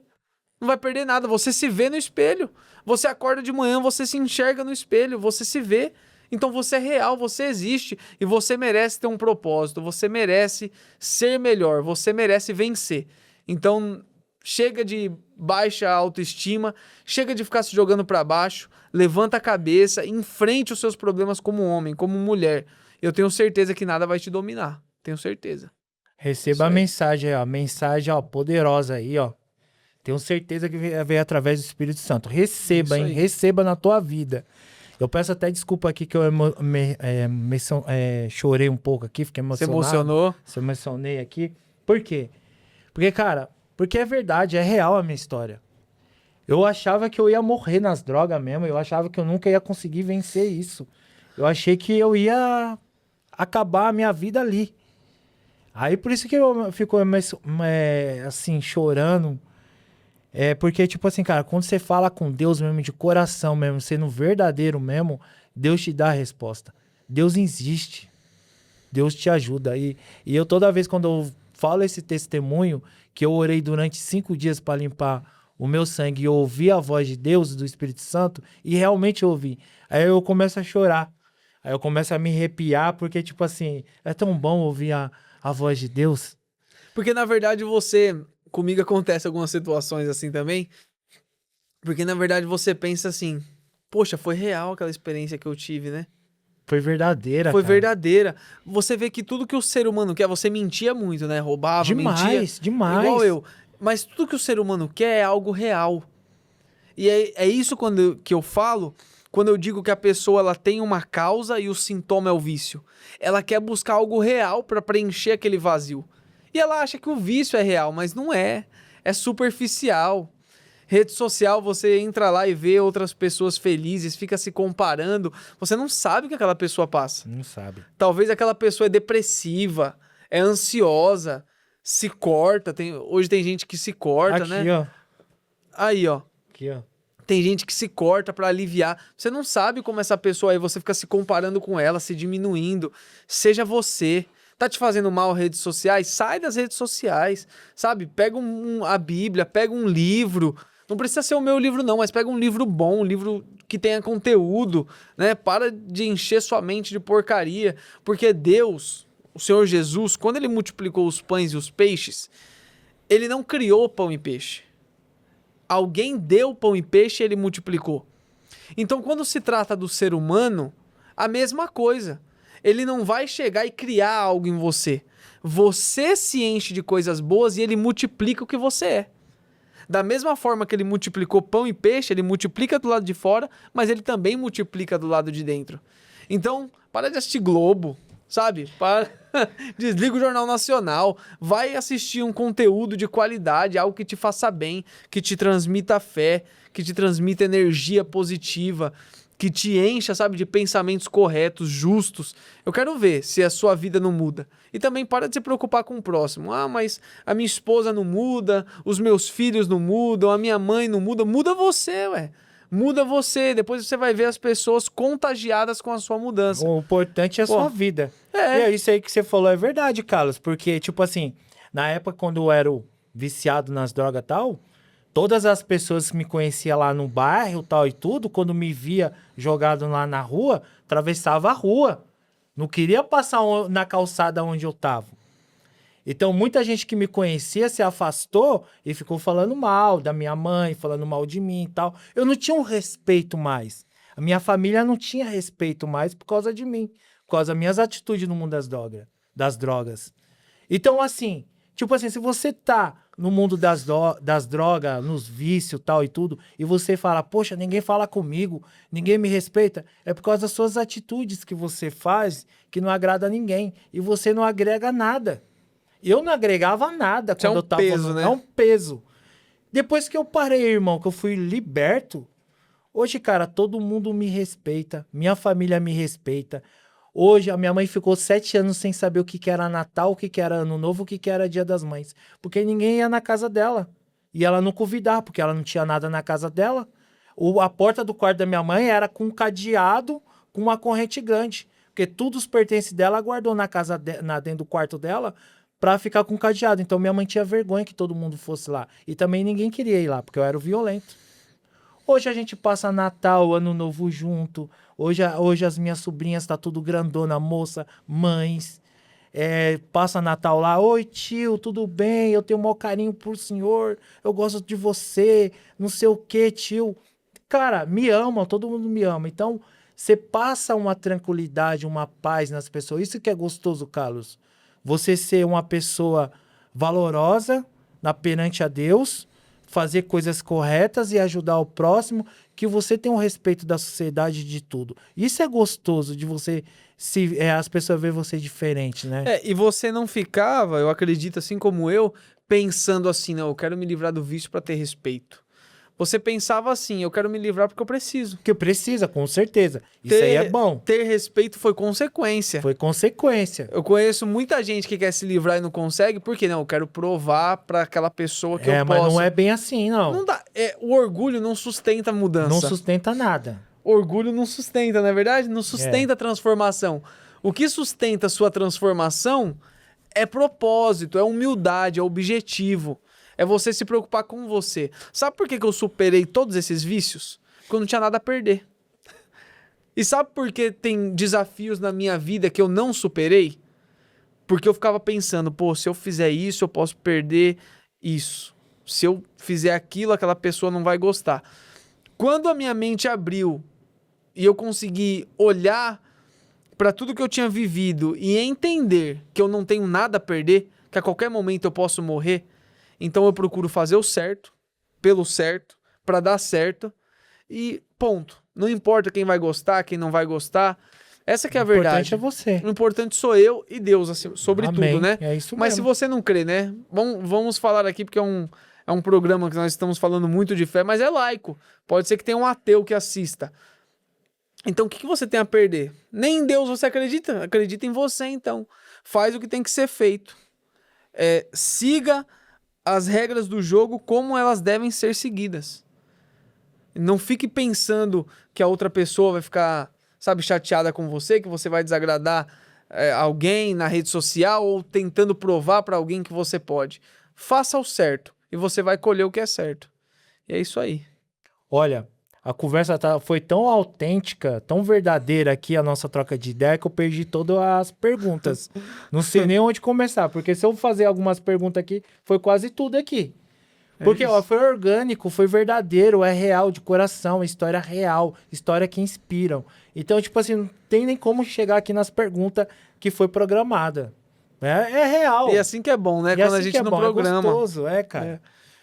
Speaker 2: Não vai perder nada, você se vê no espelho. Você acorda de manhã, você se enxerga no espelho, você se vê. Então você é real, você existe e você merece ter um propósito, você merece ser melhor, você merece vencer. Então chega de baixa autoestima, chega de ficar se jogando para baixo, levanta a cabeça, enfrente os seus problemas como homem, como mulher. Eu tenho certeza que nada vai te dominar, tenho certeza.
Speaker 1: Receba a mensagem aí, ó. Mensagem, ó, poderosa aí, ó. Tenho certeza que veio através do Espírito Santo. Receba, hein? Receba na tua vida. Eu peço até desculpa aqui que eu chorei um pouco aqui, fiquei emocionado.
Speaker 2: Você emocionou?
Speaker 1: Se emocionei aqui. Por quê? Porque, cara, porque é verdade, é real a minha história. Eu achava que eu ia morrer nas drogas mesmo, eu achava que eu nunca ia conseguir vencer isso. Eu achei que eu ia acabar a minha vida ali. Aí por isso que eu fico assim, chorando. É porque, tipo assim, cara, quando você fala com Deus mesmo, de coração mesmo, sendo verdadeiro mesmo, Deus te dá a resposta. Deus existe. Deus te ajuda. E eu toda vez quando eu falo esse testemunho, que eu orei durante 5 dias para limpar o meu sangue e eu ouvi a voz de Deus, do Espírito Santo, e realmente eu ouvi. Aí eu começo a chorar. Aí eu começo a me arrepiar, porque, tipo assim, é tão bom ouvir a voz de Deus.
Speaker 2: Porque, na verdade, comigo acontece algumas situações assim também, porque, na verdade, você pensa assim, poxa, foi real aquela experiência que eu tive, né?
Speaker 1: Foi verdadeira,
Speaker 2: Foi
Speaker 1: cara.
Speaker 2: verdadeira. Você vê que tudo que o ser humano quer, você mentia muito, né? Roubava, mentia.
Speaker 1: Demais.
Speaker 2: Igual eu. Mas tudo que o ser humano quer é algo real. E é isso que eu falo quando eu digo que a pessoa ela tem uma causa e o sintoma é o vício. Ela quer buscar algo real para preencher aquele vazio. E ela acha que o vício é real, mas não é. É superficial. Rede social, você entra lá e vê outras pessoas felizes, fica se comparando. Você não sabe o que aquela pessoa passa.
Speaker 1: Não sabe.
Speaker 2: Talvez aquela pessoa é depressiva, é ansiosa, se corta. Hoje tem gente que se corta,
Speaker 1: aqui,
Speaker 2: né?
Speaker 1: Aqui, ó.
Speaker 2: Aí, ó.
Speaker 1: Aqui, ó.
Speaker 2: Tem gente que se corta pra aliviar. Você não sabe como essa pessoa aí, você fica se comparando com ela, se diminuindo. Seja você. Tá te fazendo mal as redes sociais? Sai das redes sociais, sabe? Pega a Bíblia, pega um livro. Não precisa ser o meu livro não, mas pega um livro bom, um livro que tenha conteúdo, né? Para de encher sua mente de porcaria. Porque Deus, o Senhor Jesus, quando ele multiplicou os pães e os peixes, ele não criou pão e peixe. Alguém deu pão e peixe e ele multiplicou. Então, quando se trata do ser humano, a mesma coisa. Ele não vai chegar e criar algo em você. Você se enche de coisas boas e ele multiplica o que você é. Da mesma forma que ele multiplicou pão e peixe, ele multiplica do lado de fora, mas ele também multiplica do lado de dentro. Então, para de assistir Globo, sabe? Desliga o Jornal Nacional, vai assistir um conteúdo de qualidade, algo que te faça bem, que te transmita fé, que te transmita energia positiva, que te encha, sabe, de pensamentos corretos, justos. Eu quero ver se a sua vida não muda. E também para de se preocupar com o próximo. Ah, mas a minha esposa não muda, os meus filhos não mudam, a minha mãe não muda. Muda você, ué. Muda você. Depois você vai ver as pessoas contagiadas com a sua mudança.
Speaker 1: O importante é a sua vida.
Speaker 2: É.
Speaker 1: E é isso aí que você falou, é verdade, Carlos. Porque, tipo assim, na época quando eu era viciado nas drogas e tal, todas as pessoas que me conheciam lá no bairro tal e tudo, quando me via jogado lá na rua, atravessava a rua. Não queria passar na calçada onde eu tava. Então, muita gente que me conhecia se afastou e ficou falando mal da minha mãe, falando mal de mim e tal. Eu não tinha um respeito mais. A minha família não tinha respeito mais por causa de mim, por causa das minhas atitudes no mundo das drogas. Então, assim, tipo assim, se você tá no mundo das drogas, nos vícios tal e tudo, e você fala, poxa, ninguém fala comigo, ninguém me respeita, é por causa das suas atitudes que você faz que não agrada a ninguém. E você não agrega nada. Eu não agregava nada quando eu tava...
Speaker 2: peso, né?
Speaker 1: É um peso. Depois que eu parei, irmão, que eu fui liberto, hoje, cara, todo mundo me respeita, minha família me respeita. Hoje, a minha mãe ficou 7 anos sem saber o que que era Natal, o que que era Ano Novo, o que que era Dia das Mães. Porque ninguém ia na casa dela. E ela não convidava, porque ela não tinha nada na casa dela. A porta do quarto da minha mãe era com um cadeado, com uma corrente grande. Porque todos os pertences dela ela guardou na casa dentro do quarto dela pra ficar com cadeado. Então, minha mãe tinha vergonha que todo mundo fosse lá. E também ninguém queria ir lá, porque eu era o violento. Hoje a gente passa Natal, Ano Novo junto. Hoje as minhas sobrinhas tá tudo grandona, moça, mães. Passa Natal lá. Oi, tio, tudo bem? Eu tenho o maior carinho por senhor. Eu gosto de você. Não sei o que, tio. Cara, me amam, todo mundo me ama. Então, você passa uma tranquilidade, uma paz nas pessoas. Isso que é gostoso, Carlos. Você ser uma pessoa valorosa perante a Deus, fazer coisas corretas e ajudar o próximo, que você tem um respeito da sociedade, de tudo. Isso é gostoso de você, as pessoas verem você diferente, né?
Speaker 2: E você não ficava, eu acredito, assim como eu, pensando assim, não, eu quero me livrar do vício para ter respeito. Você pensava assim, eu quero me livrar porque eu preciso.
Speaker 1: Porque precisa, com certeza. Isso aí é bom.
Speaker 2: Ter respeito foi consequência.
Speaker 1: Foi consequência.
Speaker 2: Eu conheço muita gente que quer se livrar e não consegue, porque não, eu quero provar para aquela pessoa que eu posso.
Speaker 1: Mas não é bem assim, não.
Speaker 2: Não dá. O orgulho não sustenta a mudança.
Speaker 1: Não sustenta nada.
Speaker 2: Orgulho não sustenta, não é verdade? Não sustenta a transformação. O que sustenta a sua transformação é propósito, é humildade, é objetivo. É você se preocupar com você. Sabe por que eu superei todos esses vícios? Porque eu não tinha nada a perder. E sabe por que tem desafios na minha vida que eu não superei? Porque eu ficava pensando, pô, se eu fizer isso, eu posso perder isso. Se eu fizer aquilo, aquela pessoa não vai gostar. Quando a minha mente abriu e eu consegui olhar para tudo que eu tinha vivido e entender que eu não tenho nada a perder, que a qualquer momento eu posso morrer, então eu procuro fazer o certo, pelo certo, para dar certo e ponto. Não importa quem vai gostar, quem não vai gostar. Essa que é a verdade.
Speaker 1: O importante é você.
Speaker 2: O importante sou eu e Deus, assim, sobre
Speaker 1: Amém.
Speaker 2: tudo, né?
Speaker 1: É isso
Speaker 2: Mas se
Speaker 1: mesmo.
Speaker 2: você não crê, né? Vamos falar aqui porque é um programa que nós estamos falando muito de fé, mas é laico. Pode ser que tenha um ateu que assista. Então o que você tem a perder? Nem em Deus você acredita. Acredita em você, então. Faz o que tem que ser feito. Siga as regras do jogo como elas devem ser seguidas. Não fique pensando que a outra pessoa vai ficar, sabe, chateada com você, que você vai desagradar alguém na rede social ou tentando provar para alguém que você pode. Faça o certo e você vai colher o que é certo. E é isso aí.
Speaker 1: Olha, a conversa foi tão autêntica, tão verdadeira aqui, a nossa troca de ideia, que eu perdi todas as perguntas. Não sei nem onde começar, porque se eu fazer algumas perguntas aqui, foi quase tudo aqui. Porque foi orgânico, foi verdadeiro, é real, de coração, história real, história que inspiram. Então, tipo assim, não tem nem como chegar aqui nas perguntas que foi programada. É real.
Speaker 2: E assim que é bom, né?
Speaker 1: E
Speaker 2: quando
Speaker 1: assim
Speaker 2: a gente
Speaker 1: que é
Speaker 2: não
Speaker 1: bom,
Speaker 2: programa.
Speaker 1: É gostoso, cara.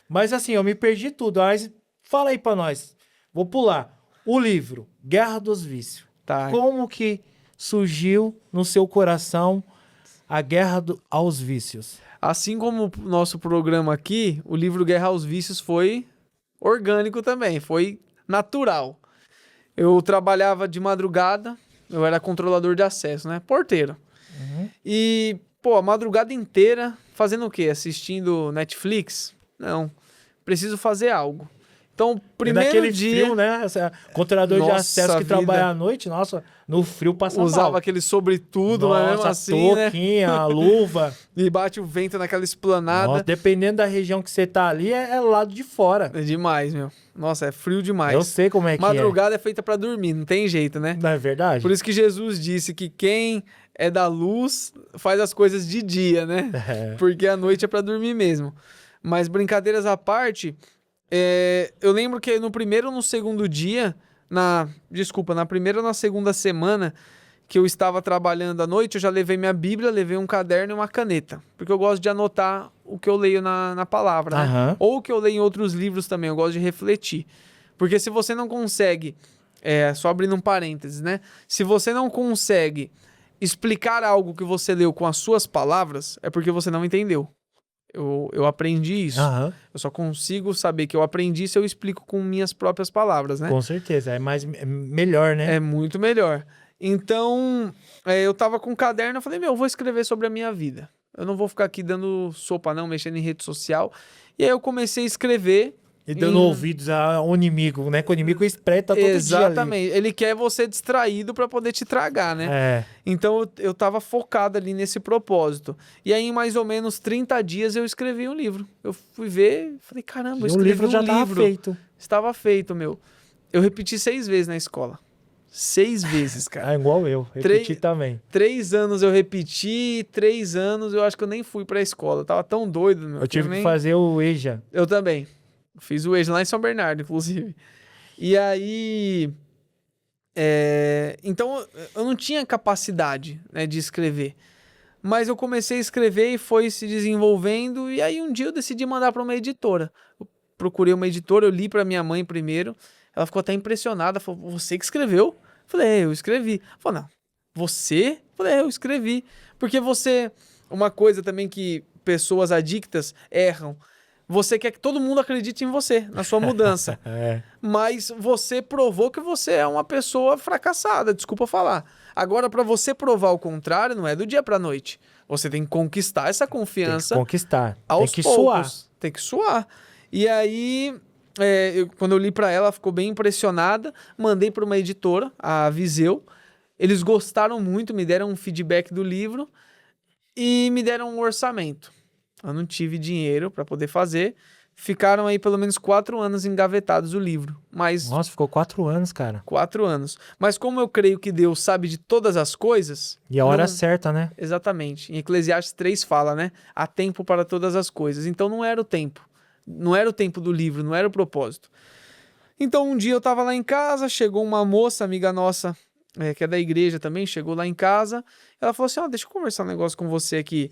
Speaker 1: Mas assim, eu me perdi tudo. Mas fala aí pra nós. Vou pular. O livro, Guerra dos Vícios.
Speaker 2: Tá.
Speaker 1: Como que surgiu no seu coração a Guerra aos Vícios?
Speaker 2: Assim como o nosso programa aqui, o livro Guerra aos Vícios foi orgânico também, foi natural. Eu trabalhava de madrugada, eu era controlador de acesso, né? Porteiro.
Speaker 1: Uhum.
Speaker 2: E, a madrugada inteira fazendo o quê? Assistindo Netflix? Não. Preciso fazer algo. Então, primeiro
Speaker 1: naquele
Speaker 2: dia...
Speaker 1: frio, né? Controlador de acesso que trabalha à noite, nossa, no frio passa mal.
Speaker 2: Usava aquele sobretudo, mas mesmo assim,
Speaker 1: touquinha, a luva.
Speaker 2: E bate o vento naquela esplanada.
Speaker 1: Nossa, dependendo da região que você tá ali, é lado de fora.
Speaker 2: É demais, meu. Nossa, é frio demais.
Speaker 1: Eu sei como é que
Speaker 2: Madrugada é feita pra dormir, não tem jeito, né?
Speaker 1: Não é verdade?
Speaker 2: Por isso que Jesus disse que quem é da luz, faz as coisas de dia, né? Porque a noite é pra dormir mesmo. Mas brincadeiras à parte, eu lembro que no primeiro ou no segundo dia, na primeira ou na segunda semana que eu estava trabalhando à noite, eu já levei minha Bíblia, levei um caderno e uma caneta. Porque eu gosto de anotar o que eu leio na palavra, né?
Speaker 1: Aham.
Speaker 2: Ou o que eu leio em outros livros também, eu gosto de refletir. Porque se você não consegue, só abrindo um parênteses, né? Se você não consegue explicar algo que você leu com as suas palavras, é porque você não entendeu. Eu aprendi isso.
Speaker 1: Aham.
Speaker 2: Eu só consigo saber que eu aprendi se eu explico com minhas próprias palavras, né?
Speaker 1: Com certeza. É melhor, né?
Speaker 2: É muito melhor. Então, eu tava com um caderno, eu falei, eu vou escrever sobre a minha vida. Eu não vou ficar aqui dando sopa não, mexendo em rede social. E aí eu comecei a escrever.
Speaker 1: E dando ouvidos ao inimigo, né? Que o inimigo espreita todo dia ali.
Speaker 2: Exatamente. Ele quer você distraído pra poder te tragar, né? Então eu tava focado ali nesse propósito. E aí em mais ou menos 30 dias eu escrevi um livro. Eu fui ver, falei, caramba, eu escrevi
Speaker 1: livro já
Speaker 2: um
Speaker 1: tava
Speaker 2: livro.
Speaker 1: feito.
Speaker 2: Estava feito, meu. Eu repeti 6 vezes na escola. 6 vezes, cara.
Speaker 1: Igual eu. Repeti também.
Speaker 2: 3 anos eu repeti, 3 anos eu acho que eu nem fui pra escola. Eu tava tão doido, meu.
Speaker 1: Eu tive que fazer o EJA.
Speaker 2: Eu também. Fiz o EJA lá em São Bernardo, inclusive. E aí... Então, eu não tinha capacidade, né, de escrever. Mas eu comecei a escrever e foi se desenvolvendo. E aí um dia eu decidi mandar para uma editora. Eu procurei uma editora, eu li para minha mãe primeiro. Ela ficou até impressionada. Falou, você que escreveu? Eu falei, eu escrevi. Ela falou, não, você? Eu falei, eu escrevi. Porque você... Uma coisa também que pessoas adictas erram. Você quer que todo mundo acredite em você, na sua mudança. Mas você provou que você é uma pessoa fracassada, desculpa falar. Agora, para você provar o contrário, não é do dia pra noite. Você tem que conquistar essa confiança.
Speaker 1: Tem que conquistar.
Speaker 2: Aos
Speaker 1: tem que
Speaker 2: poucos.
Speaker 1: suar.
Speaker 2: Tem que suar. E aí, quando eu li pra ela, ela ficou bem impressionada. Mandei pra uma editora, a Viseu. Eles gostaram muito, me deram um feedback do livro e me deram um orçamento. Eu não tive dinheiro para poder fazer. Ficaram aí pelo menos 4 anos engavetados o livro. Mas
Speaker 1: Nossa, ficou 4 anos, cara.
Speaker 2: 4 anos. Mas como eu creio que Deus sabe de todas as coisas...
Speaker 1: E a hora certa, né?
Speaker 2: Exatamente. Em Eclesiastes 3 fala, né? Há tempo para todas as coisas. Então não era o tempo. Não era o tempo do livro, não era o propósito. Então um dia eu tava lá em casa, chegou uma moça, amiga nossa, que é da igreja também, chegou lá em casa. Ela falou assim, deixa eu conversar um negócio com você aqui.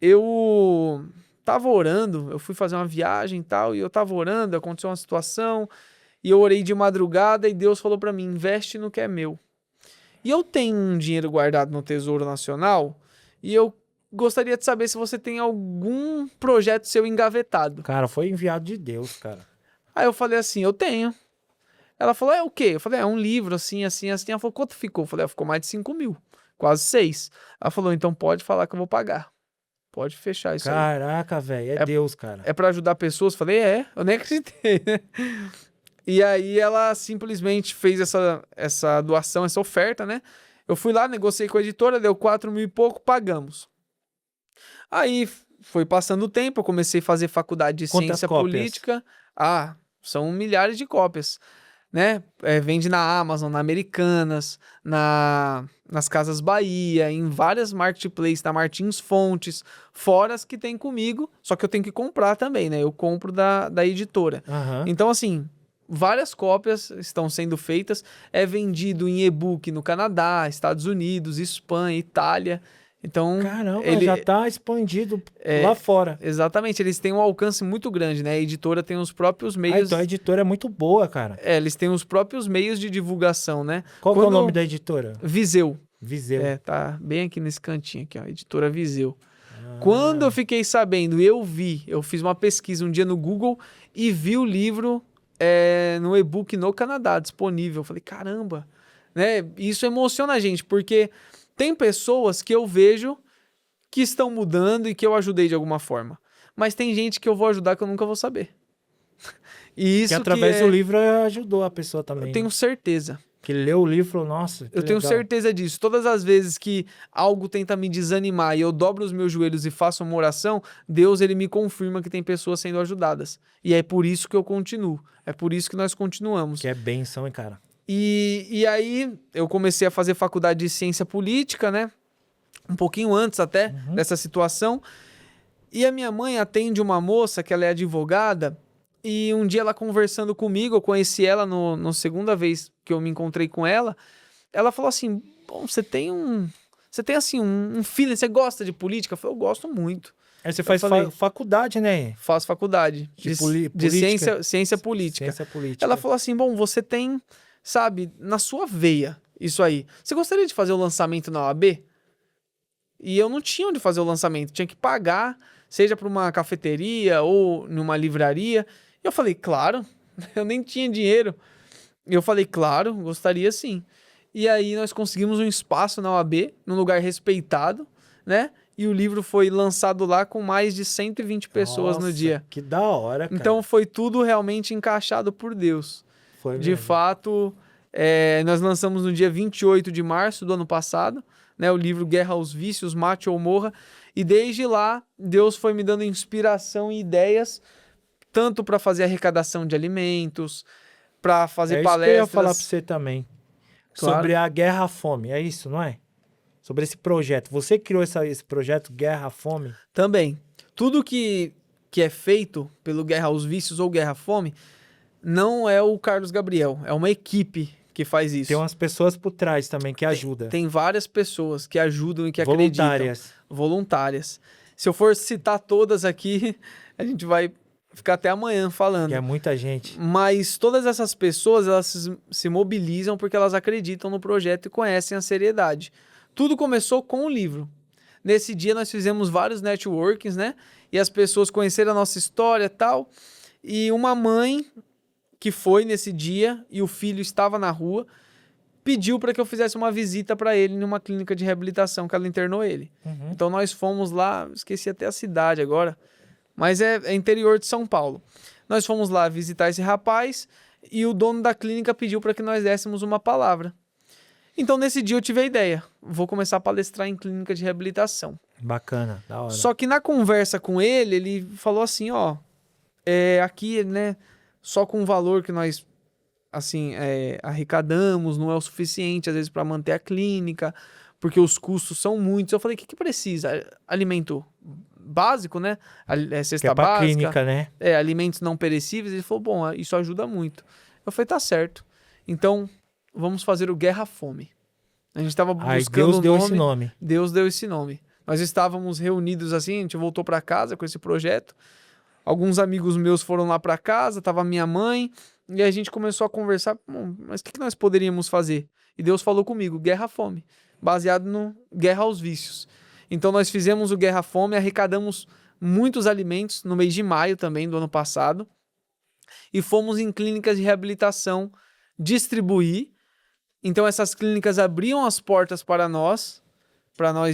Speaker 2: Eu tava orando, eu fui fazer uma viagem e tal, e eu tava orando, aconteceu uma situação, e eu orei de madrugada e Deus falou pra mim, investe no que é meu. E eu tenho um dinheiro guardado no Tesouro Nacional, e eu gostaria de saber se você tem algum projeto seu engavetado.
Speaker 1: Cara, foi enviado de Deus, cara.
Speaker 2: Aí eu falei assim, eu tenho. Ela falou, é o quê? Eu falei, é um livro, assim, assim, assim. Ela falou, quanto ficou? Eu falei, ficou mais de 5 mil, quase 6. Ela falou, então pode falar que eu vou pagar. Pode fechar isso aí.
Speaker 1: Caraca, velho, é Deus, cara.
Speaker 2: É pra ajudar pessoas? Falei, eu nem acreditei, né? E aí ela simplesmente fez essa doação, essa oferta, né? Eu fui lá, negociei com a editora, deu 4 mil e pouco, pagamos. Aí foi passando o tempo, eu comecei a fazer faculdade de
Speaker 1: Quantas
Speaker 2: ciência
Speaker 1: cópias?
Speaker 2: política. São milhares de cópias, né? Vende na Amazon, na Americanas, nas Casas Bahia, em várias marketplaces, na Martins Fontes, fora as que tem comigo, só que eu tenho que comprar também, né? Eu compro da editora.
Speaker 1: Aham.
Speaker 2: Então, assim, várias cópias estão sendo feitas, é vendido em e-book no Canadá, Estados Unidos, Espanha, Itália. Então,
Speaker 1: Caramba, já tá expandido lá fora.
Speaker 2: exatamente, eles têm um alcance muito grande, né? A editora tem os próprios meios...
Speaker 1: Então a editora é muito boa, cara.
Speaker 2: eles têm os próprios meios de divulgação, né?
Speaker 1: Qual que é o nome da editora?
Speaker 2: Viseu.
Speaker 1: Viseu.
Speaker 2: Tá bem aqui nesse cantinho aqui, ó, editora Viseu. Quando eu fiquei sabendo, eu fiz uma pesquisa um dia no Google e vi o livro no e-book no Canadá, disponível. Eu falei, caramba, né? Isso emociona a gente, porque tem pessoas que eu vejo que estão mudando e que eu ajudei de alguma forma. Mas tem gente que eu vou ajudar que eu nunca vou saber. E isso
Speaker 1: que através do livro ajudou a pessoa também.
Speaker 2: Eu tenho certeza.
Speaker 1: Que leu o livro e falou, nossa,
Speaker 2: Eu tenho
Speaker 1: legal.
Speaker 2: certeza disso. Todas as vezes que algo tenta me desanimar e eu dobro os meus joelhos e faço uma oração, Deus ele me confirma que tem pessoas sendo ajudadas. E é por isso que eu continuo. É por isso que nós continuamos.
Speaker 1: Que é bênção, hein, cara?
Speaker 2: E aí eu comecei a fazer faculdade de ciência política, né? um pouquinho antes até dessa situação. E a minha mãe atende uma moça que ela é advogada, e um dia ela conversando comigo, eu conheci ela no segunda vez que eu me encontrei com ela, ela falou assim, bom, você tem assim um feeling, você gosta de política? Eu falei, eu gosto muito.
Speaker 1: Aí você faz faculdade, né?
Speaker 2: Faço faculdade de ciência política.
Speaker 1: Ciência política.
Speaker 2: Ela falou assim, bom, você tem, sabe, na sua veia isso aí. Você gostaria de fazer o lançamento na OAB? E eu não tinha onde fazer o lançamento, tinha que pagar, seja para uma cafeteria ou numa livraria. E eu falei, claro, eu nem tinha dinheiro. E eu falei, claro, gostaria sim. E aí nós conseguimos um espaço na OAB, num lugar respeitado, né? E o livro foi lançado lá com mais de 120 pessoas no dia.
Speaker 1: Que da hora, cara.
Speaker 2: Então foi tudo realmente encaixado por Deus.
Speaker 1: Foi
Speaker 2: De
Speaker 1: mesmo.
Speaker 2: fato, nós lançamos no dia 28 de março do ano passado, né, o livro Guerra aos Vícios, Mate ou Morra. E desde lá, Deus foi me dando inspiração e ideias, tanto para fazer arrecadação de alimentos, para fazer palestras.
Speaker 1: Isso que eu ia falar para você também.
Speaker 2: Claro.
Speaker 1: Sobre a Guerra à Fome, é isso, não é? Sobre esse projeto. Você criou esse projeto Guerra à Fome?
Speaker 2: Também. Tudo que é feito pelo Guerra aos Vícios ou Guerra à Fome não é o Carlos Gabriel, é uma equipe que faz isso.
Speaker 1: Tem umas pessoas por trás também que ajudam.
Speaker 2: Tem várias pessoas que ajudam e que
Speaker 1: Voluntárias.
Speaker 2: acreditam. Voluntárias. Se eu for citar todas aqui, a gente vai ficar até amanhã falando.
Speaker 1: Que é muita gente.
Speaker 2: Mas todas essas pessoas, elas se mobilizam porque elas acreditam no projeto e conhecem a seriedade. Tudo começou com o livro. Nesse dia nós fizemos vários networkings, né? E as pessoas conheceram a nossa história e tal. E uma mãe que foi nesse dia e o filho estava na rua, pediu para que eu fizesse uma visita para ele numa clínica de reabilitação que ela internou ele. Então nós fomos lá, esqueci até a cidade agora, mas é interior de São Paulo. Nós fomos lá visitar esse rapaz e o dono da clínica pediu para que nós dessemos uma palavra. Então nesse dia eu tive a ideia, vou começar a palestrar em clínica de reabilitação.
Speaker 1: Bacana, da hora.
Speaker 2: Só que na conversa com ele, ele falou assim, ó, aqui, né, só com o valor que nós, assim, arrecadamos, não é o suficiente, às vezes, para manter a clínica, porque os custos são muitos. Eu falei, o que precisa? Alimento básico, né? Cesta
Speaker 1: que é pra
Speaker 2: básica.
Speaker 1: clínica, né?
Speaker 2: Alimentos não perecíveis. Ele falou, bom, isso ajuda muito. Eu falei, tá certo. Então, vamos fazer o Guerra à Fome. A gente estava buscando
Speaker 1: Deus deu esse nome.
Speaker 2: Deus deu esse nome. Nós estávamos reunidos assim, a gente voltou para casa com esse projeto. Alguns amigos meus foram lá para casa, tava minha mãe, e a gente começou a conversar, mas o que nós poderíamos fazer? E Deus falou comigo, Guerra à Fome, baseado no Guerra aos Vícios. Então nós fizemos o Guerra à Fome, arrecadamos muitos alimentos no mês de maio também do ano passado, e fomos em clínicas de reabilitação distribuir. Então essas clínicas abriam as portas para nós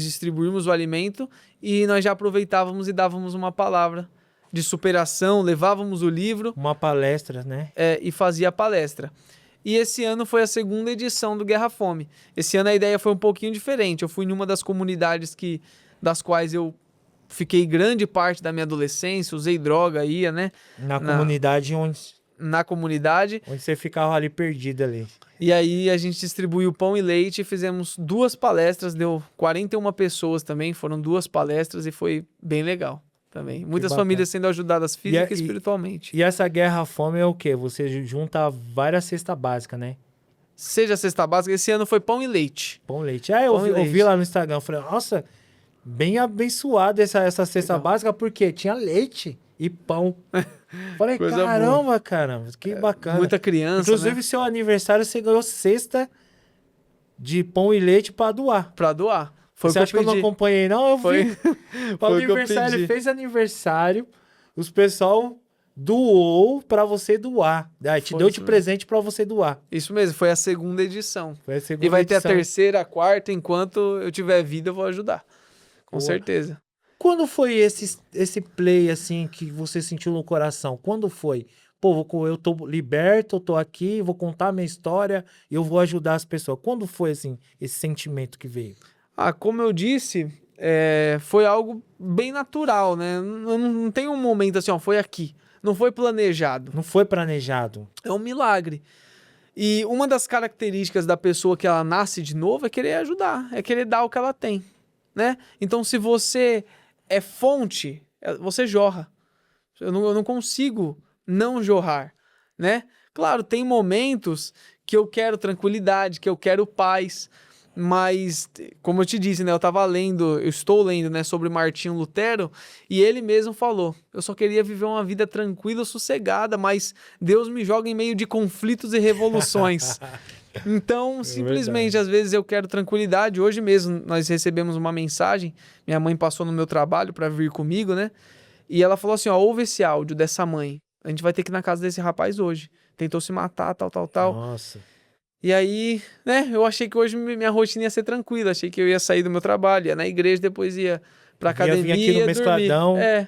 Speaker 2: distribuirmos o alimento, e nós já aproveitávamos e dávamos uma palavra de superação, levávamos o livro.
Speaker 1: Uma palestra, né?
Speaker 2: E fazia a palestra. E esse ano foi a segunda edição do Guerra à Fome. Esse ano a ideia foi um pouquinho diferente. Eu fui numa das comunidades das quais eu fiquei grande parte da minha adolescência, usei droga, ia, né? Na comunidade.
Speaker 1: Onde você ficava ali perdido ali.
Speaker 2: E aí a gente distribuiu pão e leite e fizemos 2 palestras, deu 41 pessoas também, foram 2 palestras e foi bem legal também. Muitas famílias sendo ajudadas física e espiritualmente.
Speaker 1: E essa Guerra à Fome é o quê? Você junta várias cestas básicas, né?
Speaker 2: Seja cesta básica, esse ano foi pão e leite.
Speaker 1: Pão e leite. Eu vi lá no Instagram, falei, nossa, bem abençoada essa cesta básica, porque tinha leite e pão. Falei, caramba, que bacana.
Speaker 2: Muita criança,
Speaker 1: inclusive, seu aniversário, você ganhou cesta de pão e leite pra doar. Você acha que eu não acompanhei, não? Eu vi. Ele fez aniversário, os pessoal doou pra você doar. Te deu de presente pra você doar.
Speaker 2: Isso mesmo, foi a segunda edição. E vai ter a terceira, a quarta, enquanto eu tiver vida, eu vou ajudar. Com certeza.
Speaker 1: Quando foi esse play, assim, que você sentiu no coração? Quando foi? Pô, eu tô liberto, eu tô aqui, vou contar a minha história e eu vou ajudar as pessoas. Quando foi, assim, esse sentimento que veio?
Speaker 2: Como eu disse, foi algo bem natural, né? Não tem um momento assim, foi aqui. Não foi planejado.
Speaker 1: Não foi planejado.
Speaker 2: É um milagre. E uma das características da pessoa que ela nasce de novo é querer ajudar, é querer dar o que ela tem. né? Então, se você é fonte, você jorra. Eu não consigo não jorrar, né? Claro, tem momentos que eu quero tranquilidade, que eu quero paz, mas, como eu te disse, né? Eu estou lendo, né, sobre Martinho Lutero, e ele mesmo falou, eu só queria viver uma vida tranquila, sossegada, mas Deus me joga em meio de conflitos e revoluções. Então, simplesmente,
Speaker 1: verdade.
Speaker 2: às vezes eu quero tranquilidade. Hoje mesmo nós recebemos uma mensagem, minha mãe passou no meu trabalho para vir comigo, né? E ela falou assim, ó, ouve esse áudio dessa mãe. A gente vai ter que ir na casa desse rapaz hoje. Tentou se matar, tal, tal, tal.
Speaker 1: Nossa.
Speaker 2: E aí, né, eu achei que hoje minha rotina ia ser tranquila. Achei que eu ia sair do meu trabalho, ia na igreja, depois ia pra
Speaker 1: Ia vir aqui no
Speaker 2: academia e dormir.
Speaker 1: Mescladão,
Speaker 2: É,
Speaker 1: aí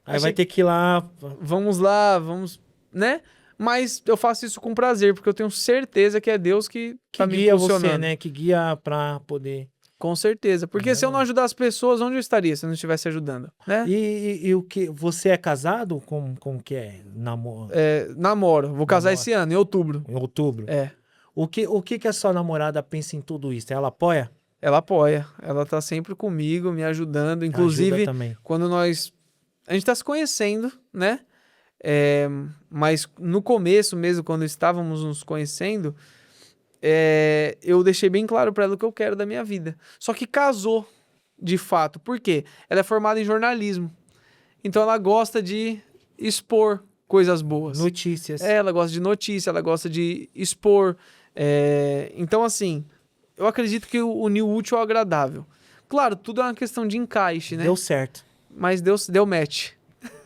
Speaker 1: vai
Speaker 2: achei
Speaker 1: ter que ir lá.
Speaker 2: vamos lá, vamos, né? Mas eu faço isso com prazer, porque eu tenho certeza que é Deus que
Speaker 1: Que
Speaker 2: tá me
Speaker 1: guia você,
Speaker 2: impulsionando.
Speaker 1: né? Que guia pra poder...
Speaker 2: Com certeza. Porque se eu não ajudar as pessoas, onde eu estaria se eu não estivesse ajudando, né?
Speaker 1: E o que... Você é casado? Como que é?
Speaker 2: Namoro. Vou casar
Speaker 1: Namoro.
Speaker 2: esse ano, em outubro.
Speaker 1: Em outubro?
Speaker 2: É.
Speaker 1: O que a sua namorada pensa em tudo isso? Ela apoia?
Speaker 2: Ela apoia. Ela tá sempre comigo, me ajudando.
Speaker 1: Ajuda
Speaker 2: Inclusive,
Speaker 1: também.
Speaker 2: quando a gente tá se conhecendo, né? Mas no começo mesmo, quando estávamos nos conhecendo, eu deixei bem claro pra ela o que eu quero da minha vida. Só que casou, de fato. Por quê? Ela é formada em jornalismo. Então ela gosta de expor coisas boas.
Speaker 1: Notícias.
Speaker 2: Ela gosta de notícia, ela gosta de expor. Então, assim, eu acredito que uniu o útil ao agradável. Claro, tudo é uma questão de encaixe, né?
Speaker 1: Deu certo.
Speaker 2: Mas deu match.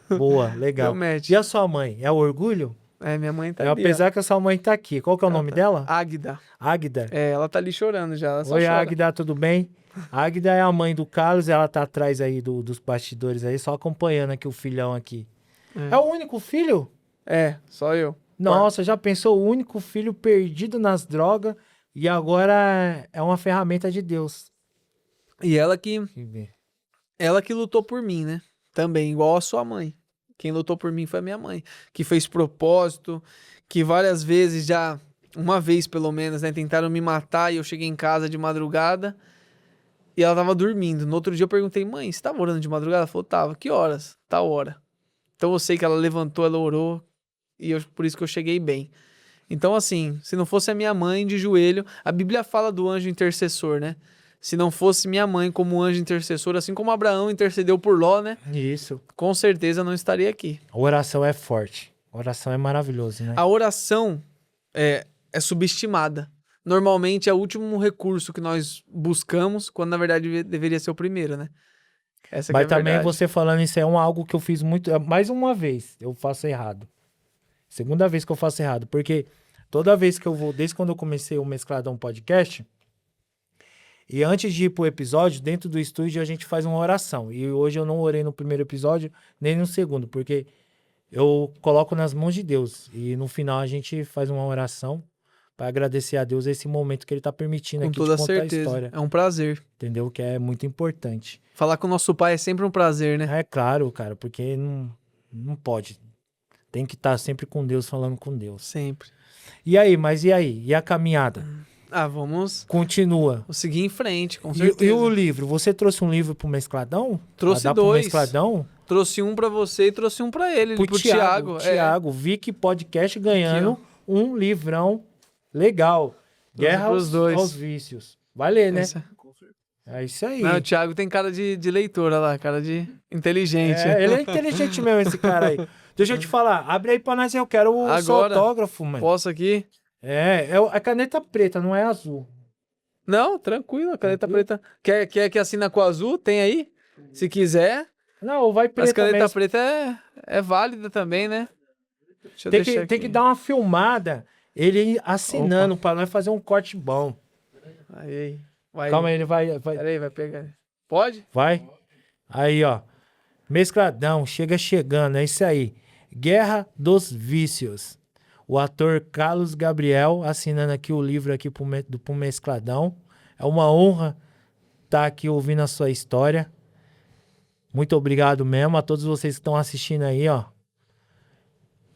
Speaker 1: Boa,
Speaker 2: Deu
Speaker 1: legal.
Speaker 2: match.
Speaker 1: E a sua mãe? É o orgulho?
Speaker 2: Minha mãe tá ali, ó.
Speaker 1: Apesar que a sua mãe tá aqui. Qual que é o nome dela?
Speaker 2: Águida.
Speaker 1: Águida.
Speaker 2: Ela tá ali chorando já. Ela só
Speaker 1: Oi,
Speaker 2: chora.
Speaker 1: Águida, tudo bem? A Águida é a mãe do Carlos, ela tá atrás aí dos bastidores aí, só acompanhando aqui o filhão aqui. É o único filho?
Speaker 2: Só eu.
Speaker 1: Nossa, já pensou o único filho perdido nas drogas e agora é uma ferramenta de Deus.
Speaker 2: E ela que lutou por mim, né? Também, igual a sua mãe. Quem lutou por mim foi a minha mãe. Que fez propósito, que várias vezes já, uma vez pelo menos, né? Tentaram me matar e eu cheguei em casa de madrugada e ela tava dormindo. No outro dia eu perguntei, mãe, você tava orando de madrugada? Ela falou, tava. Que horas? Tal hora. Então eu sei que ela levantou, ela orou e por isso que eu cheguei bem. Então, assim, se não fosse a minha mãe de joelho, a Bíblia fala do anjo intercessor, né? Se não fosse minha mãe como anjo intercessor, assim como Abraão intercedeu por Ló, né?
Speaker 1: Isso.
Speaker 2: Com certeza eu não estaria aqui.
Speaker 1: A oração é forte. A oração é maravilhoso, né?
Speaker 2: A oração é subestimada. Normalmente é o último recurso que nós buscamos, quando na verdade deveria ser o primeiro, né? Essa
Speaker 1: Mas
Speaker 2: que é a
Speaker 1: também
Speaker 2: verdade.
Speaker 1: você falando isso é algo que eu fiz muito. Mais uma vez eu faço errado. Segunda vez que eu faço errado. Porque toda vez que eu vou, desde quando eu comecei o Mescladão Podcast, e antes de ir pro episódio, dentro do estúdio a gente faz uma oração. E hoje eu não orei no primeiro episódio, nem no segundo, porque eu coloco nas mãos de Deus. E no final a gente faz uma oração para agradecer a Deus esse momento que ele tá permitindo
Speaker 2: Com
Speaker 1: aqui
Speaker 2: toda
Speaker 1: de contar
Speaker 2: certeza.
Speaker 1: a história.
Speaker 2: É um prazer.
Speaker 1: Entendeu? Que é muito importante.
Speaker 2: Falar com o nosso pai é sempre um prazer, né?
Speaker 1: É claro, cara, porque não pode. Tem que estar sempre com Deus, falando com Deus.
Speaker 2: Sempre.
Speaker 1: E aí? E a caminhada?
Speaker 2: Vamos
Speaker 1: Continua.
Speaker 2: seguir em frente, com certeza.
Speaker 1: E o livro? Você trouxe um livro pro Mescladão?
Speaker 2: Trouxe
Speaker 1: Pra dar pro
Speaker 2: 2.
Speaker 1: Mescladão?
Speaker 2: Trouxe um pra você e trouxe um pra ele.
Speaker 1: Pro
Speaker 2: Thiago.
Speaker 1: Thiago, Vic Podcast ganhando
Speaker 2: Aqui,
Speaker 1: um livrão legal. Guerra
Speaker 2: pros dois.
Speaker 1: aos vícios. Vai ler, né?
Speaker 2: Essa-
Speaker 1: É isso aí.
Speaker 2: Não, o Thiago tem cara de leitor, olha lá, cara de inteligente.
Speaker 1: Ele é inteligente mesmo, esse cara aí. Deixa eu te falar, abre aí pra nós, eu quero o seu
Speaker 2: Agora,
Speaker 1: autógrafo, mano.
Speaker 2: Posso aqui?
Speaker 1: É caneta preta, não é azul.
Speaker 2: Não, tranquilo, a caneta
Speaker 1: Tranquilo?
Speaker 2: preta. Quer que assina com azul? Tem aí? Se quiser.
Speaker 1: Não, vai
Speaker 2: Mas
Speaker 1: preta
Speaker 2: caneta
Speaker 1: mesmo.
Speaker 2: preta é válida também, né? Deixa eu
Speaker 1: Tem
Speaker 2: deixar
Speaker 1: que
Speaker 2: aqui.
Speaker 1: dar uma filmada, ele assinando pra nós fazer um corte bom.
Speaker 2: Aí. Vai.
Speaker 1: Calma aí, ele vai.
Speaker 2: Peraí, vai pegar. Pode?
Speaker 1: Vai. Aí, ó. Mescladão, chegando, é isso aí. Guerra dos Vícios. O ator Carlos Gabriel assinando aqui o livro aqui pro Mescladão. É uma honra estar aqui ouvindo a sua história. Muito obrigado mesmo a todos vocês que estão assistindo aí, ó.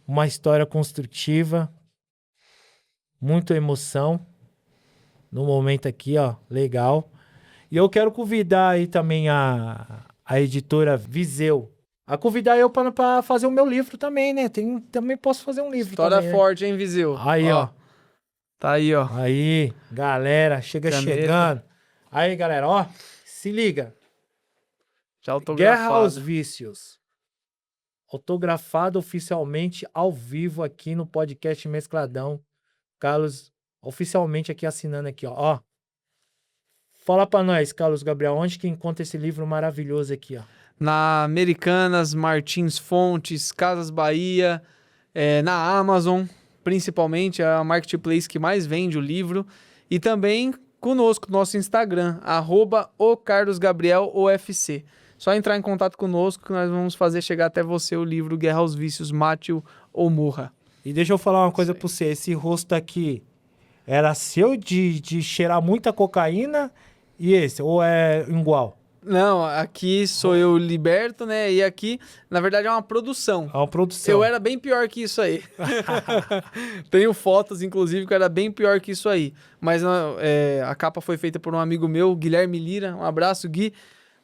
Speaker 1: Uma história construtiva. Muita emoção. No momento aqui, ó. Legal. E eu quero convidar aí também a editora Viseu a convidar eu pra fazer o meu livro também, né? Também posso fazer um livro
Speaker 2: História
Speaker 1: também, né?
Speaker 2: forte, hein, Viseu?
Speaker 1: Aí, ó.
Speaker 2: Tá aí, ó.
Speaker 1: Aí, galera, chegando. Aí, galera, ó, se liga.
Speaker 2: Já autografado.
Speaker 1: Guerra aos Vícios. Autografado oficialmente ao vivo aqui no podcast Mescladão. Carlos, oficialmente aqui assinando aqui, ó. Fala pra nós, Carlos Gabriel, onde que encontra esse livro maravilhoso aqui, ó?
Speaker 2: Na Americanas, Martins Fontes, Casas Bahia, na Amazon, principalmente, é a marketplace que mais vende o livro. E também conosco, nosso Instagram, @ocarlosgabrielofc. Só entrar em contato conosco que nós vamos fazer chegar até você o livro Guerra aos Vícios, Mate-o ou Morra.
Speaker 1: E deixa eu falar uma coisa pra você, esse rosto aqui era seu de cheirar muita cocaína e esse, ou é igual?
Speaker 2: Não, aqui sou eu liberto, né? E aqui, na verdade, é uma produção.
Speaker 1: É uma produção.
Speaker 2: Eu era bem pior que isso aí. Tenho fotos, inclusive, que eu era bem pior que isso aí. Mas a capa foi feita por um amigo meu, Guilherme Lira. Um abraço, Gui.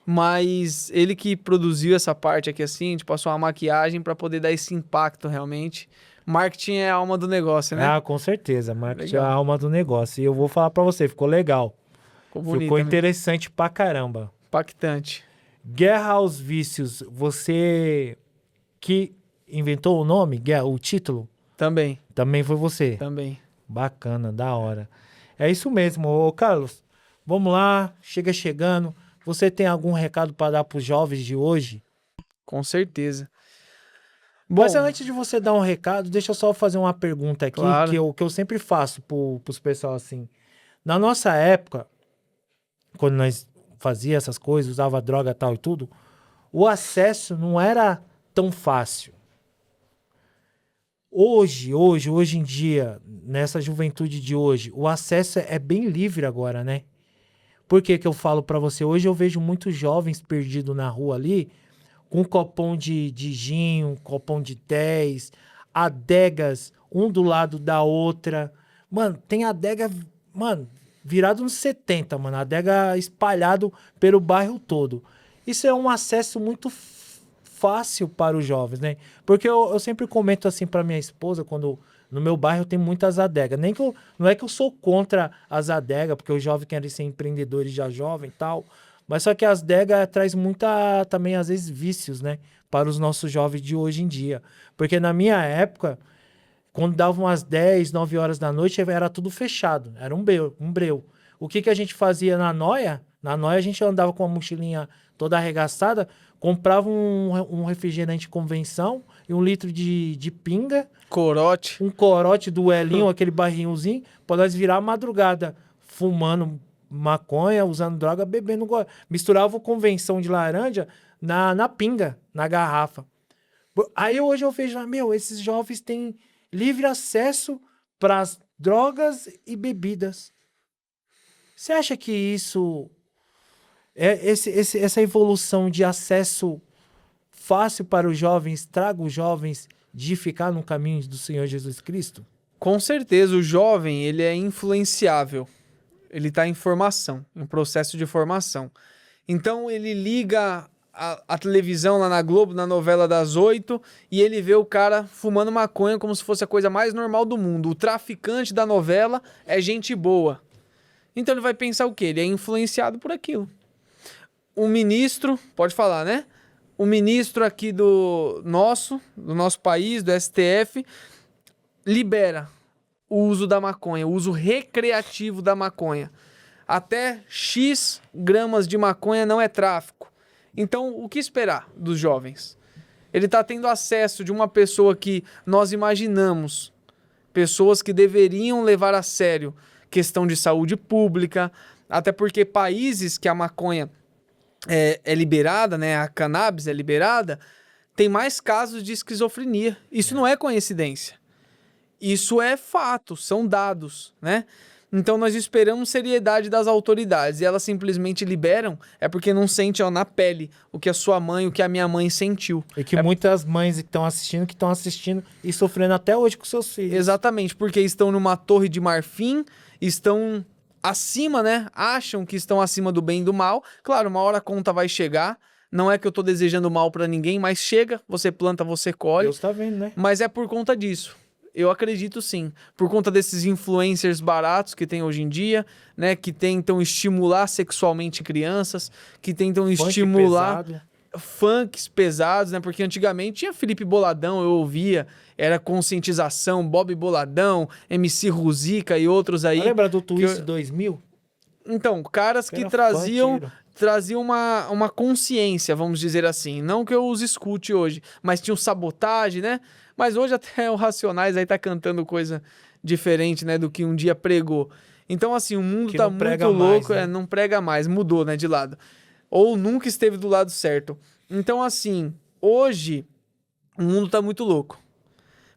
Speaker 2: Mas ele que produziu essa parte aqui assim, a gente passou uma maquiagem para poder dar esse impacto realmente. Marketing é a alma do negócio, né?
Speaker 1: Ah, com certeza. Marketing é
Speaker 2: Legal.
Speaker 1: a alma do negócio. E eu vou falar pra você, ficou legal.
Speaker 2: Ficou bonito,
Speaker 1: Ficou
Speaker 2: né?
Speaker 1: interessante pra caramba.
Speaker 2: Impactante.
Speaker 1: Guerra aos Vícios. Você que inventou o nome, o título,
Speaker 2: Também,
Speaker 1: também foi você.
Speaker 2: também.
Speaker 1: Bacana, da hora. É isso mesmo. Ô, Carlos, vamos lá. Chegando. Você tem algum recado para dar pros jovens de hoje?
Speaker 2: Com certeza. Bom,
Speaker 1: Mas antes de você dar um recado, deixa eu só fazer uma pergunta aqui,
Speaker 2: Claro.
Speaker 1: que eu sempre faço pros pessoal assim. Na nossa época, quando nós fazia essas coisas, usava droga tal e tudo, o acesso não era tão fácil. Hoje em dia, nessa juventude de hoje, o acesso é bem livre agora, né? Por que que eu falo pra você? Hoje eu vejo muitos jovens perdidos na rua ali, com um copão de gin, um copão de 10, adegas, um do lado da outra. Mano, tem adega, mano, virado nos 70, mano. Adega espalhado pelo bairro todo. Isso é um acesso muito fácil para os jovens, né? Porque eu sempre comento assim pra minha esposa, quando no meu bairro tem muitas adegas. Não é que eu sou contra as adegas, porque os jovens querem ser empreendedores já jovem e tal. Mas só que as adegas traz muita, também às vezes, vícios, né? Para os nossos jovens de hoje em dia. Porque na minha época, quando davam umas 10, 9 horas da noite, era tudo fechado. Era um breu. O que que a gente fazia na Noia? Na Noia a gente andava com a mochilinha toda arregaçada, comprava um refrigerante convenção e 1 litro de pinga.
Speaker 2: Corote.
Speaker 1: Um corote do Elinho, aquele barrinhozinho, pra nós virar a madrugada fumando maconha, usando droga, bebendo. Misturava o convenção de laranja na pinga, na garrafa. Aí hoje eu vejo, esses jovens têm livre acesso para as drogas e bebidas. Você acha que isso, essa evolução de acesso fácil para os jovens, traga os jovens de ficar no caminho do Senhor Jesus Cristo?
Speaker 2: Com certeza, o jovem, ele é influenciável. Ele está em formação, em processo de formação. Então, ele liga a televisão lá na Globo, na novela das 8, e ele vê o cara fumando maconha como se fosse a coisa mais normal do mundo. O traficante da novela é gente boa. Então, ele vai pensar o quê? Ele é influenciado por aquilo. O ministro, pode falar, né? O ministro aqui do nosso país, do STF, libera o uso da maconha, o uso recreativo da maconha. Até X gramas de maconha não é tráfico. Então, o que esperar dos jovens? Ele está tendo acesso de uma pessoa que nós imaginamos, pessoas que deveriam levar a sério questão de saúde pública, até porque países que a maconha é liberada, né, a cannabis é liberada, tem mais casos de esquizofrenia. Isso não é coincidência. Isso é fato, são dados, né? Então nós esperamos seriedade das autoridades e elas simplesmente liberam, é porque não sente na pele o que a sua mãe, o que a minha mãe sentiu.
Speaker 1: E que muitas mães que estão assistindo e sofrendo até hoje com seus filhos.
Speaker 2: Exatamente, porque estão numa torre de marfim, estão acima, né? Acham que estão acima do bem e do mal. Claro, uma hora a conta vai chegar. Não é que eu tô desejando mal pra ninguém, mas chega, você planta, você colhe.
Speaker 1: Deus tá vendo, né?
Speaker 2: Mas é por conta disso. Eu acredito sim. Por conta desses influencers baratos que tem hoje em dia, né? Que tentam estimular sexualmente crianças, que tentam
Speaker 1: Funk
Speaker 2: estimular
Speaker 1: pesado.
Speaker 2: funks pesados, né? Porque antigamente tinha Felipe Boladão, eu ouvia, era conscientização, Bob Boladão, MC Ruzica e outros aí.
Speaker 1: Lembra do Twist
Speaker 2: eu-
Speaker 1: 2000?
Speaker 2: Então, caras que
Speaker 1: Era
Speaker 2: traziam
Speaker 1: funkeiro.
Speaker 2: uma consciência, vamos dizer assim. Não que eu os escute hoje, mas tinham sabotagem, né? Mas hoje até o Racionais aí tá cantando coisa diferente, né? Do que um dia pregou. Então, assim, o mundo
Speaker 1: Que
Speaker 2: tá
Speaker 1: não
Speaker 2: muito
Speaker 1: prega
Speaker 2: louco,
Speaker 1: mais, né?
Speaker 2: não prega mais, mudou, né, de lado. Ou nunca esteve do lado certo. Então, assim, hoje o mundo tá muito louco.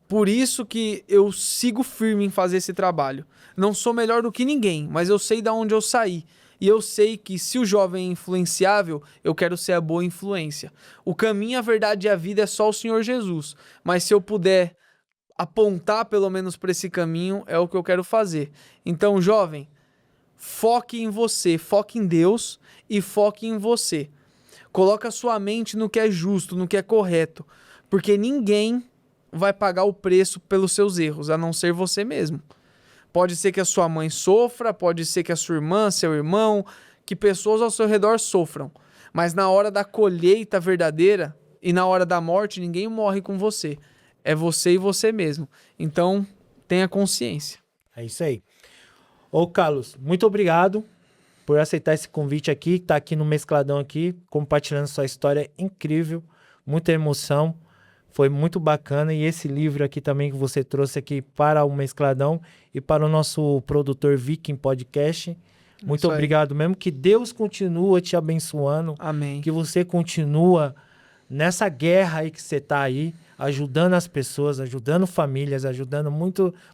Speaker 2: Por isso que eu sigo firme em fazer esse trabalho. Não sou melhor do que ninguém, mas eu sei de onde eu saí. E eu sei que se o jovem é influenciável, eu quero ser a boa influência. O caminho, a verdade e a vida é só o Senhor Jesus. Mas se eu puder apontar pelo menos para esse caminho, é o que eu quero fazer. Então, jovem, foque em você, foque em Deus e foque em você. Coloca sua mente no que é justo, no que é correto. Porque ninguém vai pagar o preço pelos seus erros, a não ser você mesmo. Pode ser que a sua mãe sofra, pode ser que a sua irmã, seu irmão, que pessoas ao seu redor sofram. Mas na hora da colheita verdadeira e na hora da morte, ninguém morre com você. É você e você mesmo. Então, tenha consciência.
Speaker 1: É isso aí. Ô, Carlos, muito obrigado por aceitar esse convite aqui, tá aqui no Mescladão aqui, compartilhando sua história incrível, muita emoção, foi muito bacana. E esse livro aqui também que você trouxe aqui para o Mescladão e para o nosso produtor Viking Podcast. Muito
Speaker 2: Isso aí.
Speaker 1: obrigado mesmo, que Deus continua te abençoando,
Speaker 2: Amém.
Speaker 1: que você continua nessa guerra aí que você tá aí, ajudando as pessoas, ajudando famílias, ajudando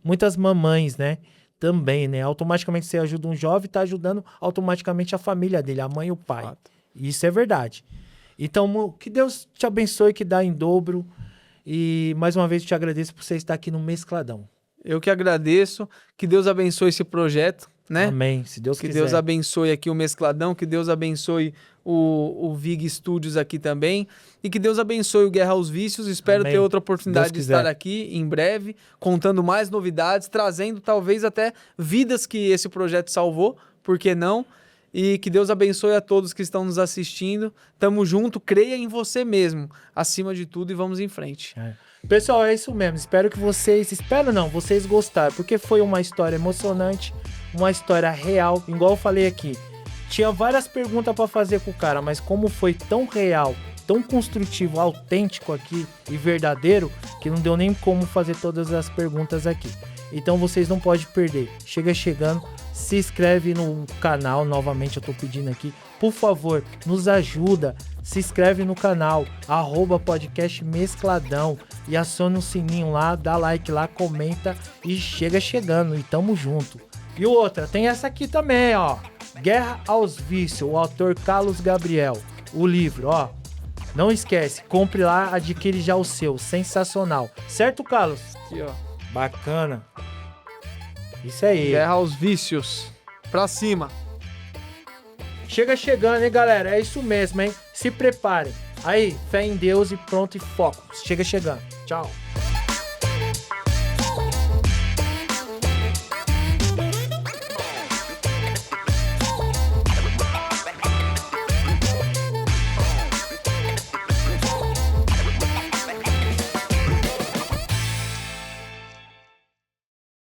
Speaker 1: muitas mamães, né? Também, né? Automaticamente você ajuda um jovem, tá ajudando automaticamente a família dele, a mãe e o pai.
Speaker 2: Fato.
Speaker 1: Isso é verdade. Então, que Deus te abençoe, que dá em dobro. E mais uma vez eu te agradeço por você estar aqui no Mescladão.
Speaker 2: Eu que agradeço. Que Deus abençoe esse projeto, né?
Speaker 1: Amém, se Deus
Speaker 2: Que
Speaker 1: quiser.
Speaker 2: Deus abençoe aqui o Mescladão, que Deus abençoe o Vig Studios aqui também, e que Deus abençoe o Guerra aos Vícios. Espero
Speaker 1: Amém.
Speaker 2: ter outra oportunidade
Speaker 1: Deus
Speaker 2: de
Speaker 1: quiser.
Speaker 2: estar aqui em breve, contando mais novidades, trazendo talvez até vidas que esse projeto salvou, por que não? E que Deus abençoe a todos que estão nos assistindo. Tamo junto, creia em você mesmo, acima de tudo, e vamos em frente.
Speaker 1: Pessoal, é isso mesmo. Espero que vocês... Espero não, vocês gostaram. Porque foi uma história emocionante, uma história real. Igual eu falei aqui, tinha várias perguntas pra fazer com o cara, mas como foi tão real, tão construtivo, autêntico aqui e verdadeiro, que não deu nem como fazer todas as perguntas aqui. Então vocês não podem perder. Chega chegando, se inscreve no canal. Novamente eu tô pedindo aqui, por favor, nos ajuda. Se inscreve no canal, @podcast Mescladão, e aciona o sininho lá, dá like lá, comenta e chega chegando, e tamo junto. E outra, tem essa aqui também, ó, Guerra aos Vícios, o autor Carlos Gabriel, o livro, ó. Não esquece, compre lá, adquire já o seu, sensacional. Certo, Carlos?
Speaker 2: Aqui, ó.
Speaker 1: Bacana. Isso aí.
Speaker 2: Guerra aos Vícios. Pra cima.
Speaker 1: Chega chegando, hein, galera? É isso mesmo, hein? Se preparem. Aí, fé em Deus e pronto e foco. Chega chegando. Tchau.